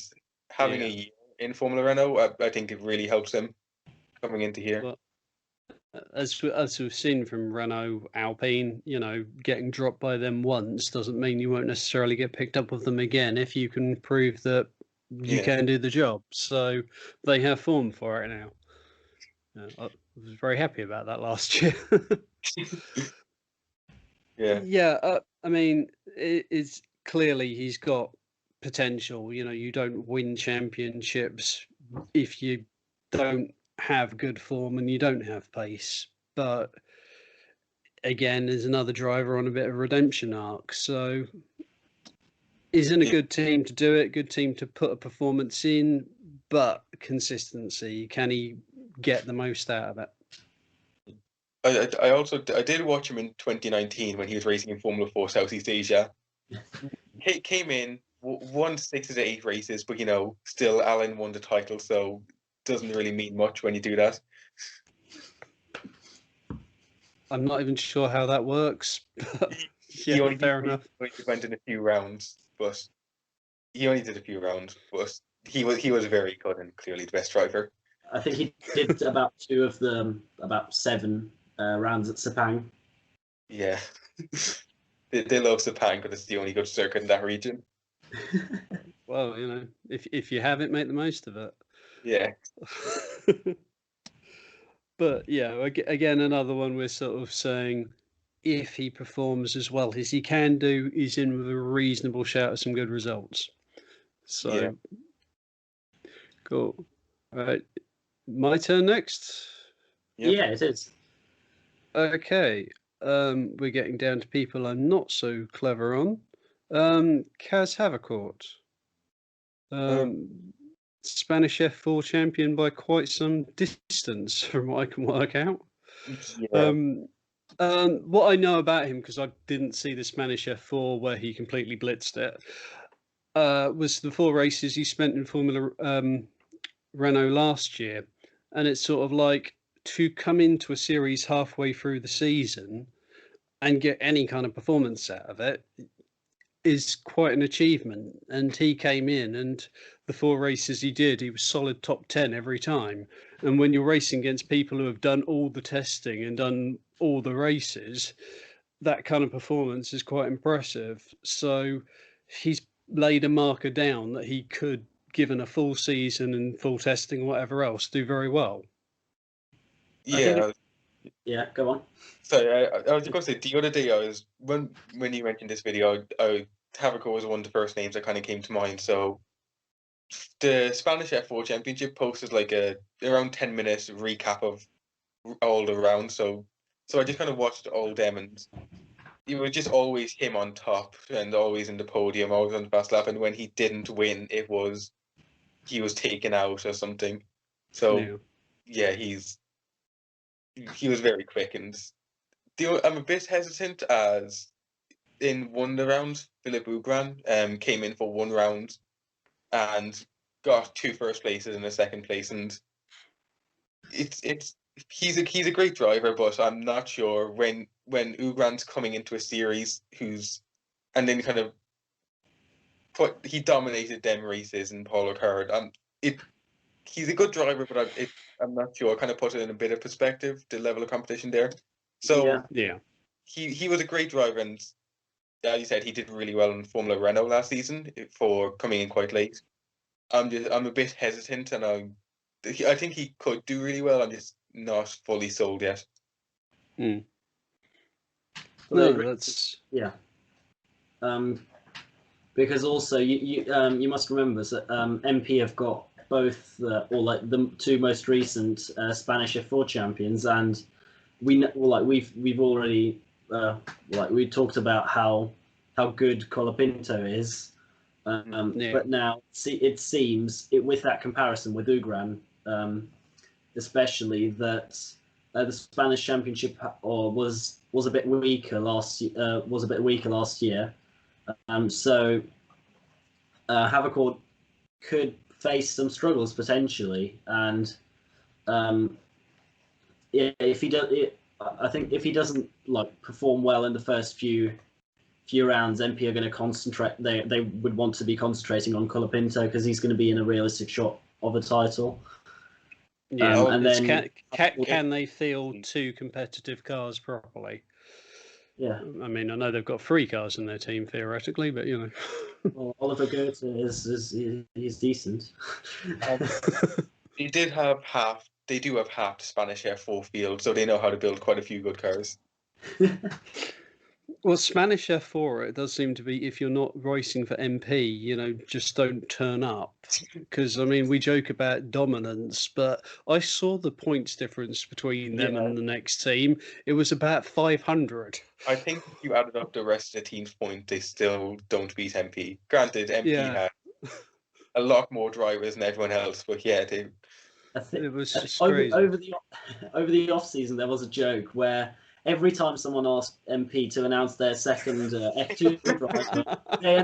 having a year in Formula Renault, I think it really helps him coming into here. Well, as we've seen from Renault, Alpine, getting dropped by them once doesn't mean you won't necessarily get picked up with them again if you can prove that you can do the job. So they have form for it now. I was very happy about that last year. Yeah. I mean, it's clearly he's got potential. You don't win championships if you don't have good form and you don't have pace. But again, there's another driver on a bit of a redemption arc. So he's in a good team to do it, good team to put a performance in, but consistency. Can he get the most out of it? I did watch him in 2019 when he was racing in Formula 4 Southeast Asia. He came in, won 6 of the 8 races, but still Alan won the title, so doesn't really mean much when you do that. I'm not even sure how that works. But He only fair enough. went in a few rounds, but he only did a few rounds. But he was very good and clearly the best driver. I think he did about 2 of them, about 7 rounds at Sepang. Yeah. They love Sepang because it's the only good circuit in that region. Well, if you have it, make the most of it. Yeah. But yeah, again, another one we're sort of saying if he performs as well as he can do, he's in with a reasonable shout at some good results. So, cool. All right. My turn next? Yep. Yeah, it is. Okay. We're getting down to people I'm not so clever on. Kaz Havercourt. Spanish F4 champion by quite some distance from what I can work out. Yeah. What I know about him, because I didn't see the Spanish F4 where he completely blitzed it, was the 4 races he spent in Formula Renault last year. And it's sort of like to come into a series halfway through the season and get any kind of performance out of it is quite an achievement. And he came in, and the 4 races he did, he was solid top 10 every time. And when you're racing against people who have done all the testing and done all the races, that kind of performance is quite impressive. So he's laid a marker down that he could, given a full season and full testing or whatever else, do very well. Yeah. Yeah, go on. So I was going to say, the other day when you mentioned this video, Havercourt was one of the first names that kind of came to mind. So the Spanish F4 Championship posted like a around 10-minute recap of all the rounds. So I just kind of watched all of them, and it was just always him on top and always in the podium, always on the fast lap. And when he didn't win, he was taken out or something. So yeah, he was very quick, and I'm a bit hesitant as in one of the rounds, Philip Ugran came in for one round and got 2 first places and a second place, and he's a great driver, but I'm not sure when Ugran's coming into a series and then kind of he dominated them races in Paul Ricard. He's a good driver, but I'm not sure. I kind of put it in a bit of perspective, the level of competition there. So yeah, he was a great driver, and as you said, he did really well in Formula Renault last season for coming in quite late. I'm a bit hesitant, and I think he could do really well. I'm just not fully sold yet. No, that's because also you must remember that MP have got both the 2 most recent Spanish F4 champions, and we've already we talked about how good Colapinto is, but now it seems with that comparison with Ugran, especially that the Spanish Championship was a bit weaker last year. So Havercourt could face some struggles potentially, and if he does, I think if he doesn't perform well in the first few rounds, MP are going to concentrate. They would want to be concentrating on Colapinto because he's going to be in a realistic shot of a title. Yeah, and then can they field 2 competitive cars properly? Yeah, I mean, I know they've got 3 cars in their team theoretically, but well, Oliver Goethe he's decent. They do have half the Spanish F4 field, so they know how to build quite a few good cars. Well, Spanish F4, it does seem to be, if you're not racing for MP, just don't turn up. Because, I mean, we joke about dominance, but I saw the points difference between them and the next team. It was about 500. I think if you added up the rest of the team's points, they still don't beat MP. Granted, MP had a lot more drivers than everyone else, but it was just over crazy. Over the off season, there was a joke where every time someone asked MP to announce their second F2 driver, they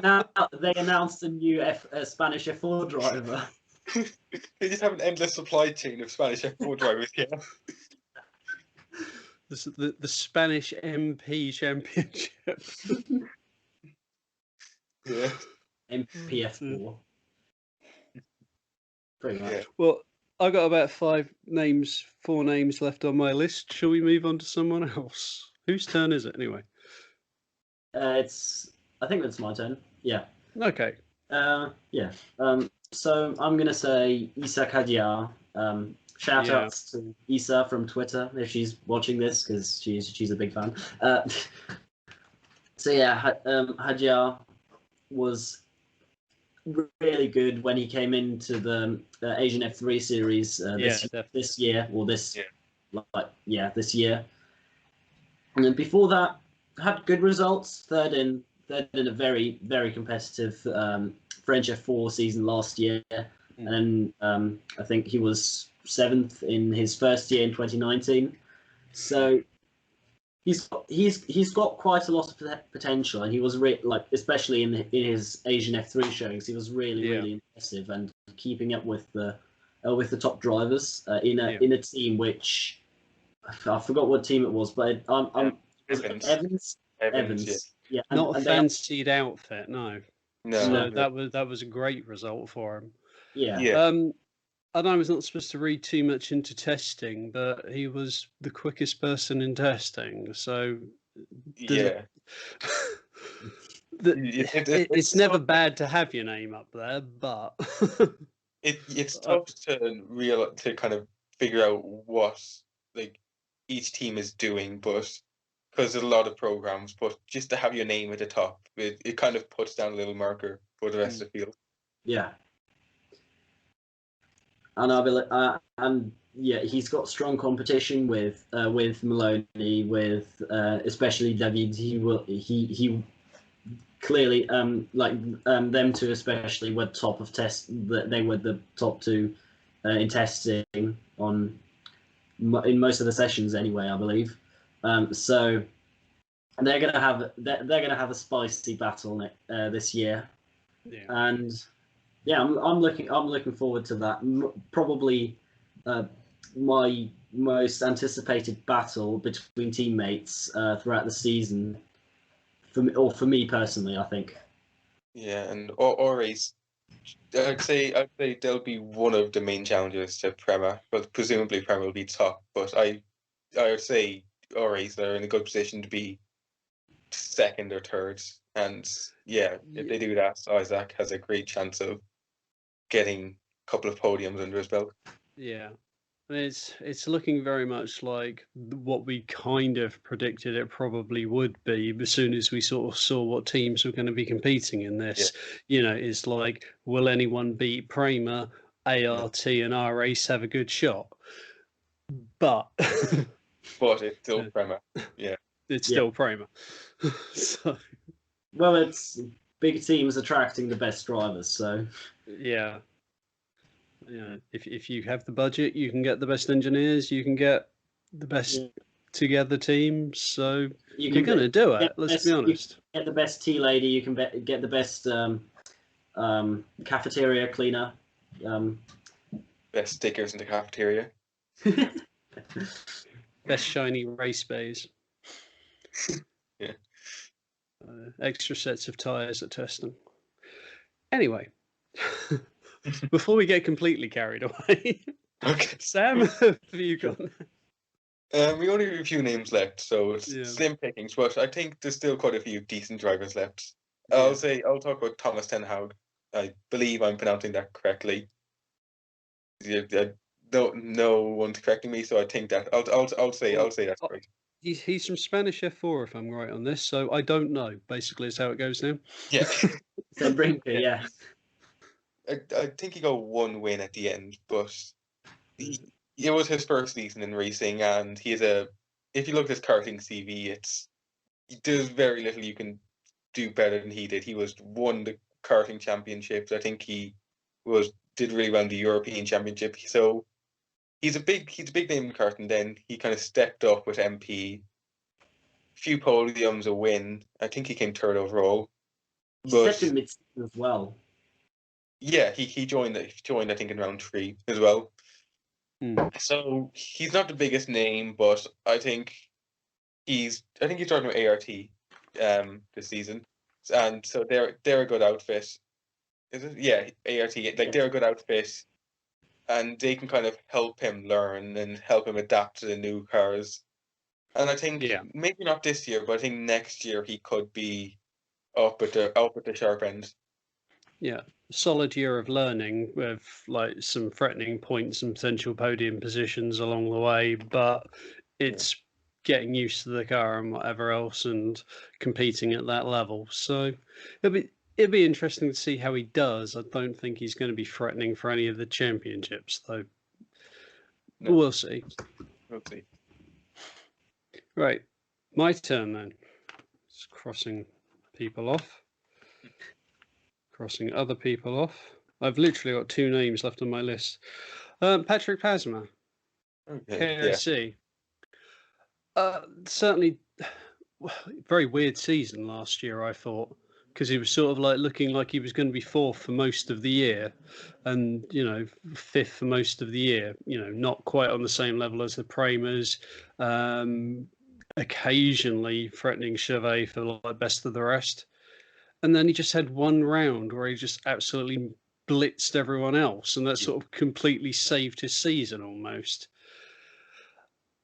announced a new Spanish F4 driver. They just have an endless supply chain of Spanish F4 drivers here. The Spanish MP Championship. Yeah. MPF4. Pretty much. Yeah. Well, I got about 4 names left on my list. Shall we move on to someone else? Whose turn is it anyway? I think it's my turn. Yeah. Okay. Yeah. So I'm gonna say Isa Kadia. Shout outs to Isa from Twitter if she's watching this because she's a big fan. So yeah, Hajar was really good when he came into the Asian F3 series this year. This year. And then before that, had good results. Third in a very, very competitive French F4 season last year, and I think he was 7th in his first year in 2019. So he's got quite a lot of potential, and he was especially in his Asian F3 showings, he was really impressive and keeping up with the top drivers in a team which I forgot what team it was, but Evans. Yeah, not a fancied outfit, no. No, that was a great result for him. Yeah. And I was not supposed to read too much into testing, but he was the quickest person in testing. So it's never bad to have your name up there, but it's tough to kind of figure out what each team is doing, but because there's a lot of programs, but just to have your name at the top, it kind of puts down a little marker for the rest of the field. Yeah. And he's got strong competition with Maloney, with especially David. He clearly them two especially were top of test. They were the top 2 in testing in most of the sessions anyway, I believe. So they're gonna have a spicy battle this year, and Yeah, I'm looking forward to that. Probably my most anticipated battle between teammates throughout the season, for me personally, I think. Yeah, and or race. I'd say they'll be one of the main challengers to Prema, but presumably Prema will be top. But I would say Race are in a good position to be second or third. And yeah, if they do that, Isaac has a great chance of getting a couple of podiums under his belt. Yeah. And it's looking very much like what we kind of predicted it probably would be as soon as we sort of saw what teams were going to be competing in this. You know, it's like, will anyone beat Prema, ART, and RACE have a good shot? But But it's still Prema. Yeah. It's Yeah. still Prema. So Well, it's big teams attracting the best drivers, so yeah. Yeah, if you have the budget, you can get the best engineers, you can get the best together teams. So you're going to do it. Let's be honest. You can get the best tea lady. You can get the best cafeteria cleaner. Best stickers in the cafeteria. Best shiny race bays. Yeah. Extra sets of tires at testing. Anyway, before we get completely carried away, Okay. Sam, have you got? We only have a few names left, so it's Yeah. slim pickings. But I think there's still quite a few decent drivers left. Yeah. I'll talk about Thomas Ten Hag. I believe I'm pronouncing that correctly. No one's correcting me, so I think that I'll say that's right. He's from Spanish F4, if I'm right on this. So I don't know. Basically, is how it goes now. Yeah. So Brinker, yeah. I think he got one win at the end, but it was his first season in racing, and if you look at his karting CV, there's very little you can do better than he did. He won the karting championships. I think he did really well in the European Championship. So he's a big name in karting. Then he kind of stepped up with MP. Few podiums, a win. I think he came third overall. He stepped in mid-season as well. Yeah, he joined. I think in round 3 as well. So he's not the biggest name, but I think he's starting with ART this season, and so they're a good outfit. Is it? Yeah, ART. They're a good outfit, and they can kind of help him learn and help him adapt to the new cars. And I think maybe not this year, but I think next year he could be up at the sharp end. Yeah, solid year of learning with like some threatening points and potential podium positions along the way, but it's getting used to the car and whatever else and competing at that level. So it'll be interesting to see how he does. I don't think he's going to be threatening for any of the championships, though. No. We'll see. We'll see. Right, my turn then. Just crossing people off. Crossing other people off. I've literally got 2 names left on my list. Patrick Pasma, KRC. Certainly, very weird season last year, I thought, because he was sort of like looking like he was going to be 4th for most of the year, and 5th for most of the year. Not quite on the same level as the Premas. Occasionally threatening Chevet for like best of the rest. And then he just had one round where he just absolutely blitzed everyone else, and that sort of completely saved his season almost.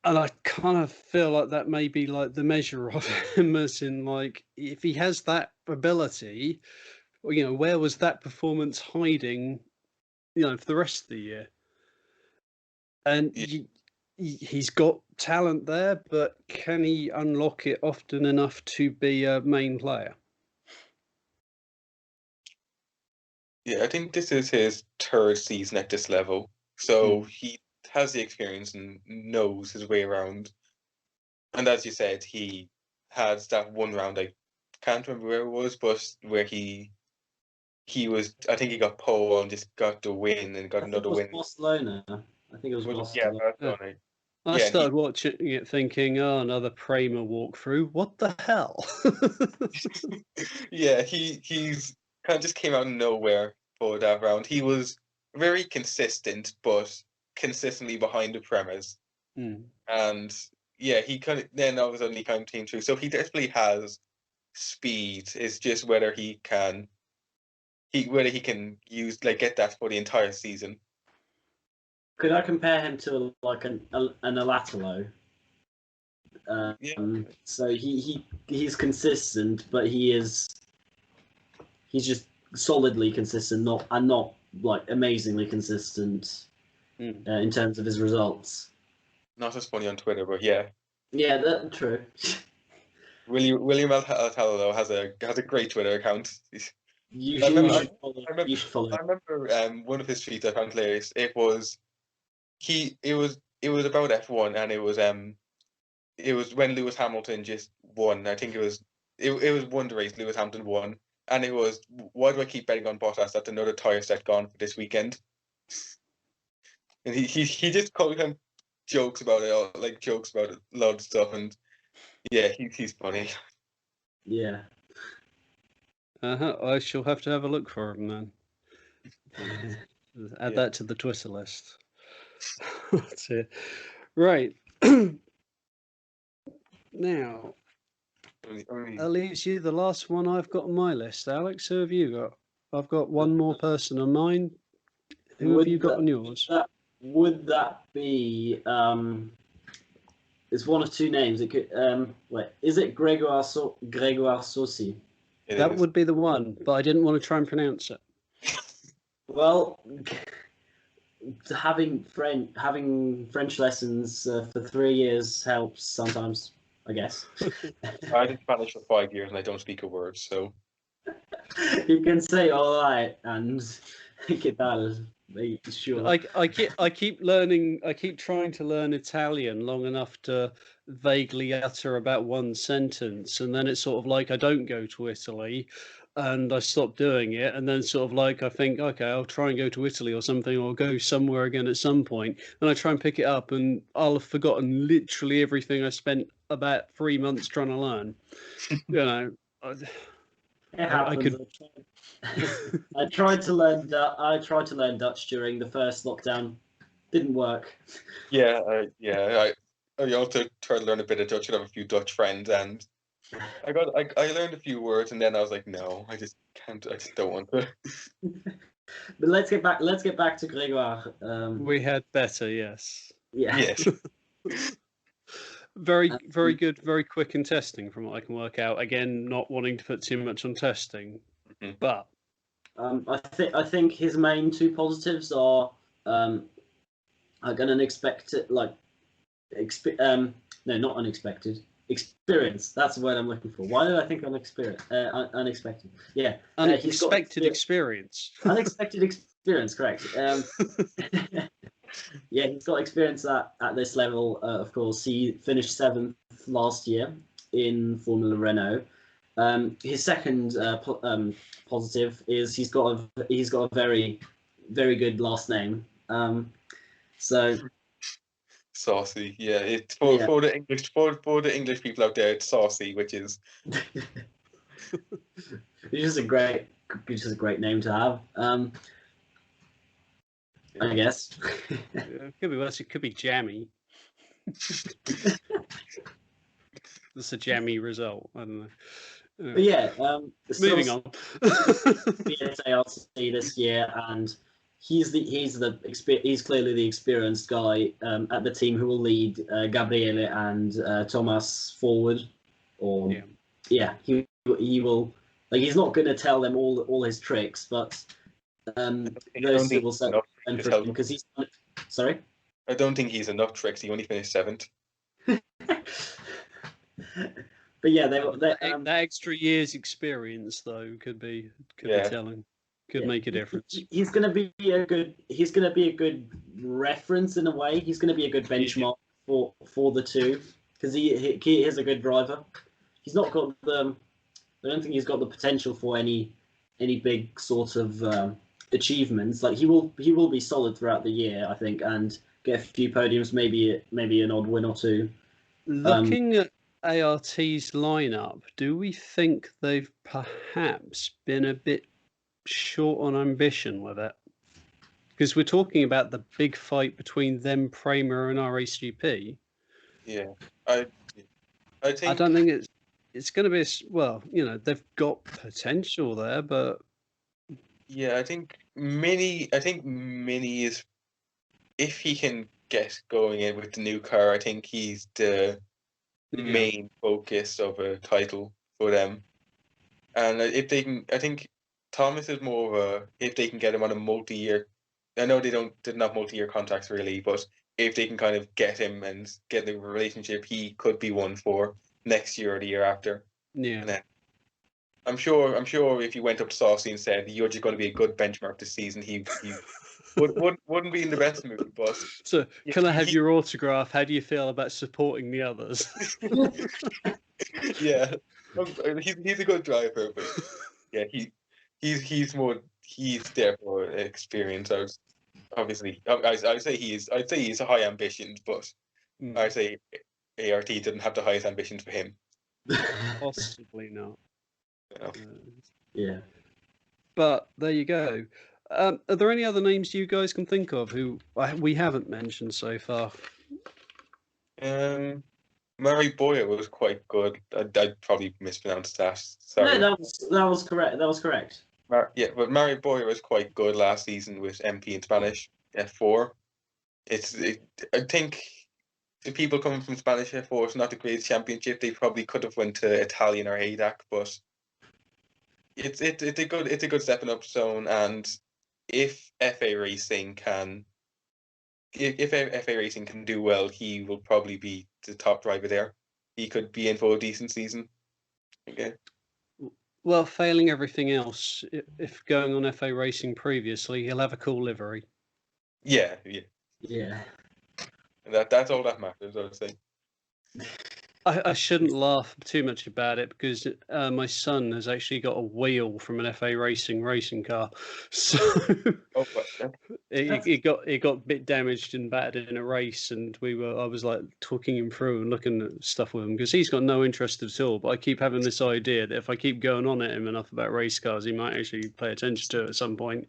And I kind of feel like that may be like the measure of him, as in like if he has that ability, where was that performance hiding, for the rest of the year? And he's got talent there, but can he unlock it often enough to be a main player? Yeah, I think this is his 3rd season at this level. So he has the experience and knows his way around. And as you said, he has that one round, I can't remember where it was, but where he was, I think he got pole and just got the win and got another win. Barcelona. I think it was Barcelona. Yeah, Barcelona. I started watching it thinking, another Prema walkthrough. What the hell? Yeah, he's kind of just came out of nowhere. for that round. He was very consistent, but consistently behind the Premas. And yeah, he kind of then all of a sudden he kind of came through. So he definitely has speed. It's just whether he can use get that for the entire season. Could I compare him to like an Alatalo? So he's consistent, but he's just solidly consistent, not like amazingly consistent in terms of his results. Not as funny on Twitter, but yeah. Yeah, that's true. William Altalo has a great Twitter account. You should follow. I remember one of his tweets I found hilarious. It was about F1, and it was when Lewis Hamilton just won. I think it was one race Lewis Hamilton won, and it was, why do I keep betting on Bottas? That's another tire set gone for this weekend. And he just called him jokes about it, a lot of stuff, and yeah, he's funny. Yeah. I shall have to have a look for him then. Add that to the Twitter list. That's it. Right. Now, that leaves you the last one I've got on my list. Alex, who have you got? I've got one more person on mine. Who have you got on yours? Would that be? It's one of two names. It could. Wait, is it Grégoire Saucy? That would be the one, but I didn't want to try and pronounce it. Well, having French lessons for 3 years helps sometimes, I guess. I did Spanish for 5 years and I don't speak a word, so you can say all right and ¿qué tal? Sure. I keep learning. I keep trying to learn Italian long enough to vaguely utter about one sentence, and then it's sort of like I don't go to Italy, and I stop doing it, and then sort of like I think, okay, I'll try and go to Italy or something, or go somewhere again at some point, and I try and pick it up, and I'll have forgotten literally everything I spent about 3 months trying to learn. You know, it happens. I tried to learn Dutch during the first lockdown. Didn't work. Yeah. I also tried to learn a bit of Dutch. I have a few Dutch friends, and I learned a few words, and then I was like, no, I just can't. I just don't want to. But let's get back to Grégoire. We had better, yes. Yeah. Yes. Very good, very quick in testing, from what I can work out. Again, not wanting to put too much on testing, but I think his main two positives are an unexpected, no, not unexpected, experience. That's the word I'm looking for. Why did I think unexpected? Yeah, unexpected experience. Unexpected experience, correct. Yeah, he's got experience at this level. Of course, he finished 7th last year in Formula Renault. His second positive is he's got a very, very good last name. So Saucy, yeah. It's for the English people out there. It's Saucy, which is it's just a great name to have. I guess. It could be worse. It could be Jammy. That's a jammy result. I don't know. But yeah, moving on. ARC this year, and he's clearly the experienced guy at the team who will lead Gabriele and Thomas forward. Or he will. Like, he's not going to tell them all his tricks, but those two will set up because he's. Sorry. I don't think he's enough tricks. He only finished 7th. But yeah, that extra year's experience though could be telling. Could make a difference. He's going to be a good reference in a way. He's going to be a good benchmark for the two, because he is a good driver. He's not got I don't think he's got the potential for any big sort of achievements. Like, he will be solid throughout the year, I think, and get a few podiums, maybe an odd win or two. Looking at ART's lineup, do we think they've perhaps been a bit short on ambition with it. Because we're talking about the big fight between them, Prema and RACGP. Yeah, I think I don't think it's going to be well. They've got potential there, but yeah, I think Mini is, if he can get going in with the new car, I think he's the main focus of a title for them. And if they can, I think Thomas is more of a, if they can get him on a multi-year. I know didn't have multi-year contracts really, but if they can kind of get him and get the relationship, he could be one for next year or the year after. Yeah. And then I'm sure if you went up to Saucy and said you're just going to be a good benchmark this season, he wouldn't be in the best mood. But so, can I have your autograph? How do you feel about supporting the others? Yeah, he's a good driver, but yeah, he's there for experience. I'd say he's a high ambitions, but I'd say ART didn't have the highest ambitions for him. Possibly not. Yeah. But there you go. Are there any other names you guys can think of who we haven't mentioned so far? Murray Boyer was quite good. I probably mispronounced that. Sorry. No, that was correct. That was correct. Yeah, but Murray Boyer was quite good last season with MP in Spanish F4. I think the people coming from Spanish F4 is not the greatest championship. They probably could have went to Italian or ADAC, but it's a good stepping up zone. And if FA Racing can do well, he will probably be the top driver there. He could be in for a decent season. Okay. Well, failing everything else, if going on FA Racing previously, he'll have a cool livery. Yeah. And that's all that matters, I would say. I shouldn't laugh too much about it because my son has actually got a wheel from an FA racing car, so it got a bit damaged and battered in a race, and I was like talking him through and looking at stuff with him because he's got no interest at all. But I keep having this idea that if I keep going on at him enough about race cars, he might actually pay attention to it at some point.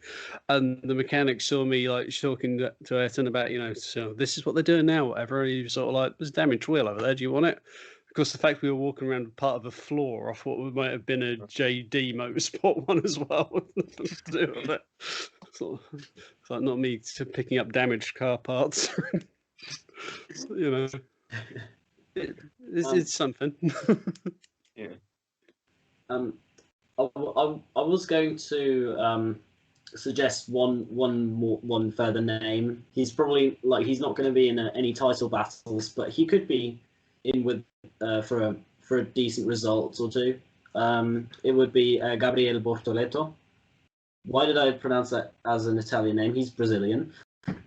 And the mechanic saw me like talking to Ethan about so this is what they're doing now, whatever. And he was sort of like, "There's a damaged wheel over there. Do you want it?" Of course, the fact we were walking around part of a floor off what might have been a JD Motorsport one as well. It's like not me picking up damaged car parts. It's something. Yeah. I was going to suggest one further name. He's probably he's not going to be in any title battles, but he could be in with for a decent result or two. It would be Gabriele Bortoleto. Why did I pronounce that as an Italian name? He's Brazilian.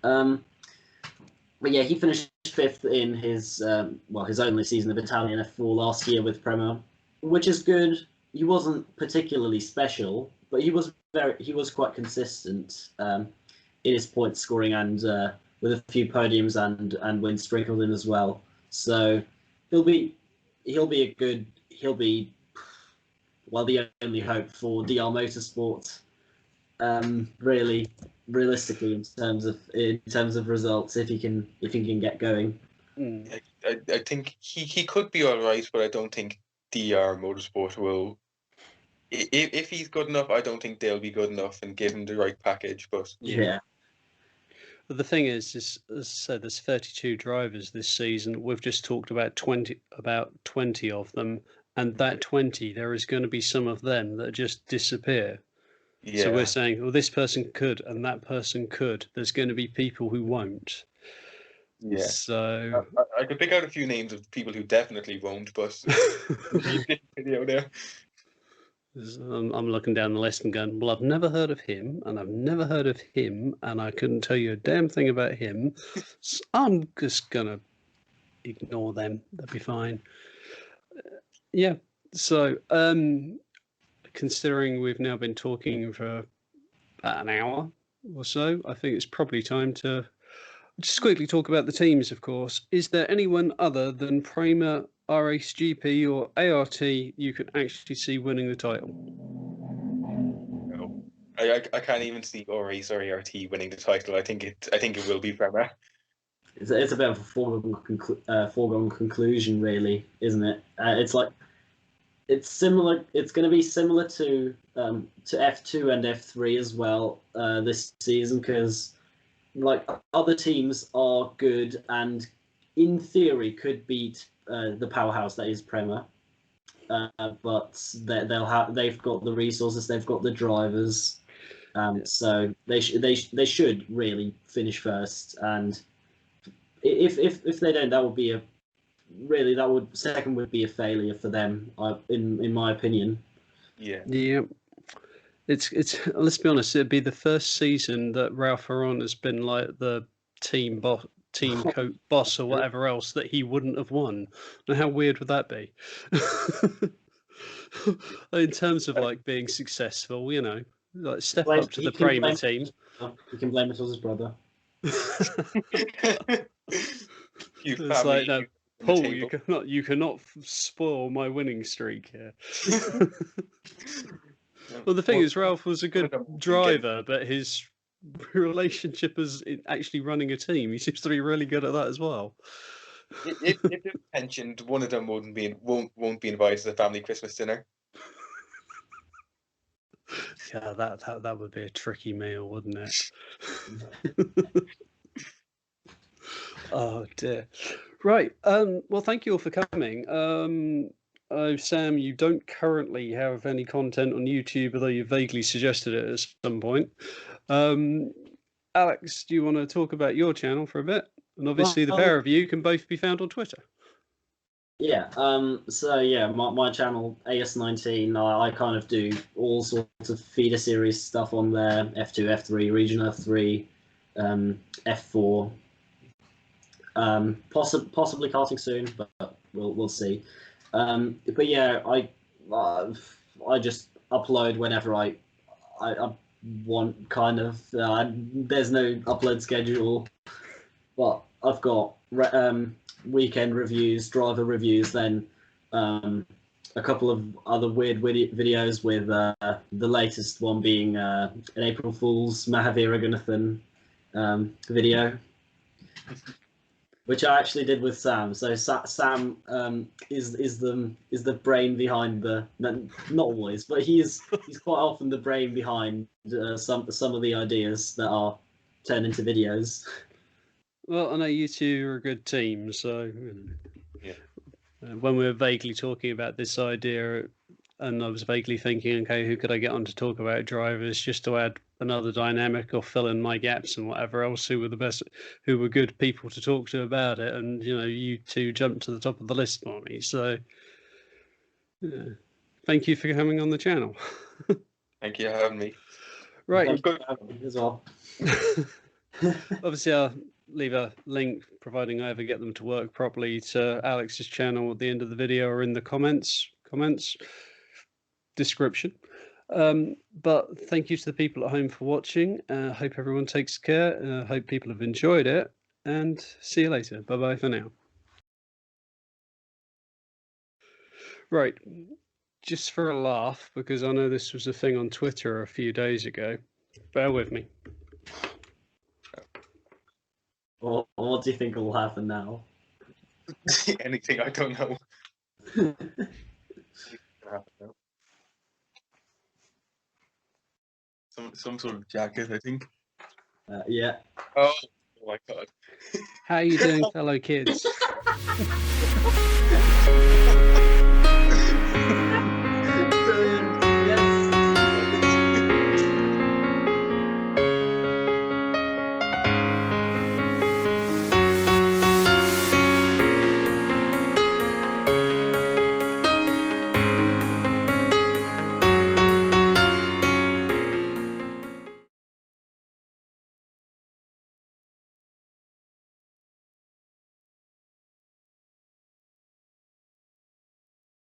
But yeah, he finished 5th in his only season of Italian F4 last year with Prema, which is good. He wasn't particularly special, but he was quite consistent in his point scoring and with a few podiums and wins sprinkled in as well. So he'll be the only hope for DR Motorsport. Really, realistically, in terms of results, if he can get going. I think he could be all right, but I don't think DR Motorsport will. If he's good enough, I don't think they'll be good enough and give him the right package. But yeah. But the thing is, as I said, there's 32 drivers this season. We've just talked about 20 of them, and that 20, there is going to be some of them that just disappear. Yeah. So we're saying, well, this person could, and that person could. There's going to be people who won't. Yeah. So I could pick out a few names of people who definitely won't, but video there. I'm looking down the list and going, well, I've never heard of him, and I've never heard of him, and I couldn't tell you a damn thing about him. So I'm just going to ignore them. That'll be fine. Yeah. So, considering we've now been talking for about an hour or so, I think it's probably time to just quickly talk about the teams, of course. Is there anyone other than Prema, RACGP or ART you could actually see winning the title? No. I can't even see Race or ART winning the title. I think it will be Prema. It's a bit of a foregone conclusion, really, isn't it? It's similar. It's going to be similar to F2 and F3 as well this season, because like other teams are good and in theory could beat the powerhouse that is Prema, but they've got the resources, they've got the drivers, so they should really finish first. And if they don't, that would be second would be a failure for them, in my opinion. Yeah. Yeah. It's let's be honest, it'd be the first season that Ralph Aron has been like the team boss, boss or whatever else that he wouldn't have won. Now, how weird would that be? In terms of like being successful, like step up to the Prema team. You can blame it on his brother. It's like, no, Paul, you cannot spoil my winning streak here. Well, the thing is, Ralph was a good driver, but his relationship as actually running a team, he seems to be really good at that as well. If it was mentioned, one of them won't be invited to the family Christmas dinner. Yeah, that would be a tricky meal, wouldn't it? Oh dear. Right. Well, thank you all for coming. Sam, you don't currently have any content on YouTube, although you vaguely suggested it at some point. Alex, do you want to talk about your channel for a bit? And obviously, the pair of you can both be found on Twitter. Yeah. So yeah, my channel AS19. I kind of do all sorts of feeder series stuff on there. F2, F3, Regional F3, F4. Possibly karting soon, but we'll see. But yeah, I just upload whenever I want, kind of. There's no upload schedule, but I've got weekend reviews, driver reviews, then a couple of other weird videos, with the latest one being an April Fool's Mahavir Raghunathan video, which I actually did with Sam. So Sam is the brain behind not always, but he's quite often the brain behind some of the ideas that are turned into videos. Well, I know you two are a good team, so yeah. When we were vaguely talking about this idea, and I was vaguely thinking, okay, who could I get on to talk about drivers, just to add another dynamic or fill in my gaps and whatever else, who were good people to talk to about it, and you two jumped to the top of the list for me. So, thank you for coming on the channel. Thank you for having me. Right. Good having me as well. Obviously, I'll leave a link, providing I ever get them to work properly, to Alex's channel at the end of the video or in the comments description. But thank you to the people at home for watching. Hope everyone takes care. Hope people have enjoyed it, and see you later. Bye bye for now. Right, just for a laugh, because I know this was a thing on Twitter a few days ago. Bear with me. Well, what do you think will happen now? Anything, I don't know. Some sort of jacket, I think. Yeah. Oh my god. How are you doing, fellow kids?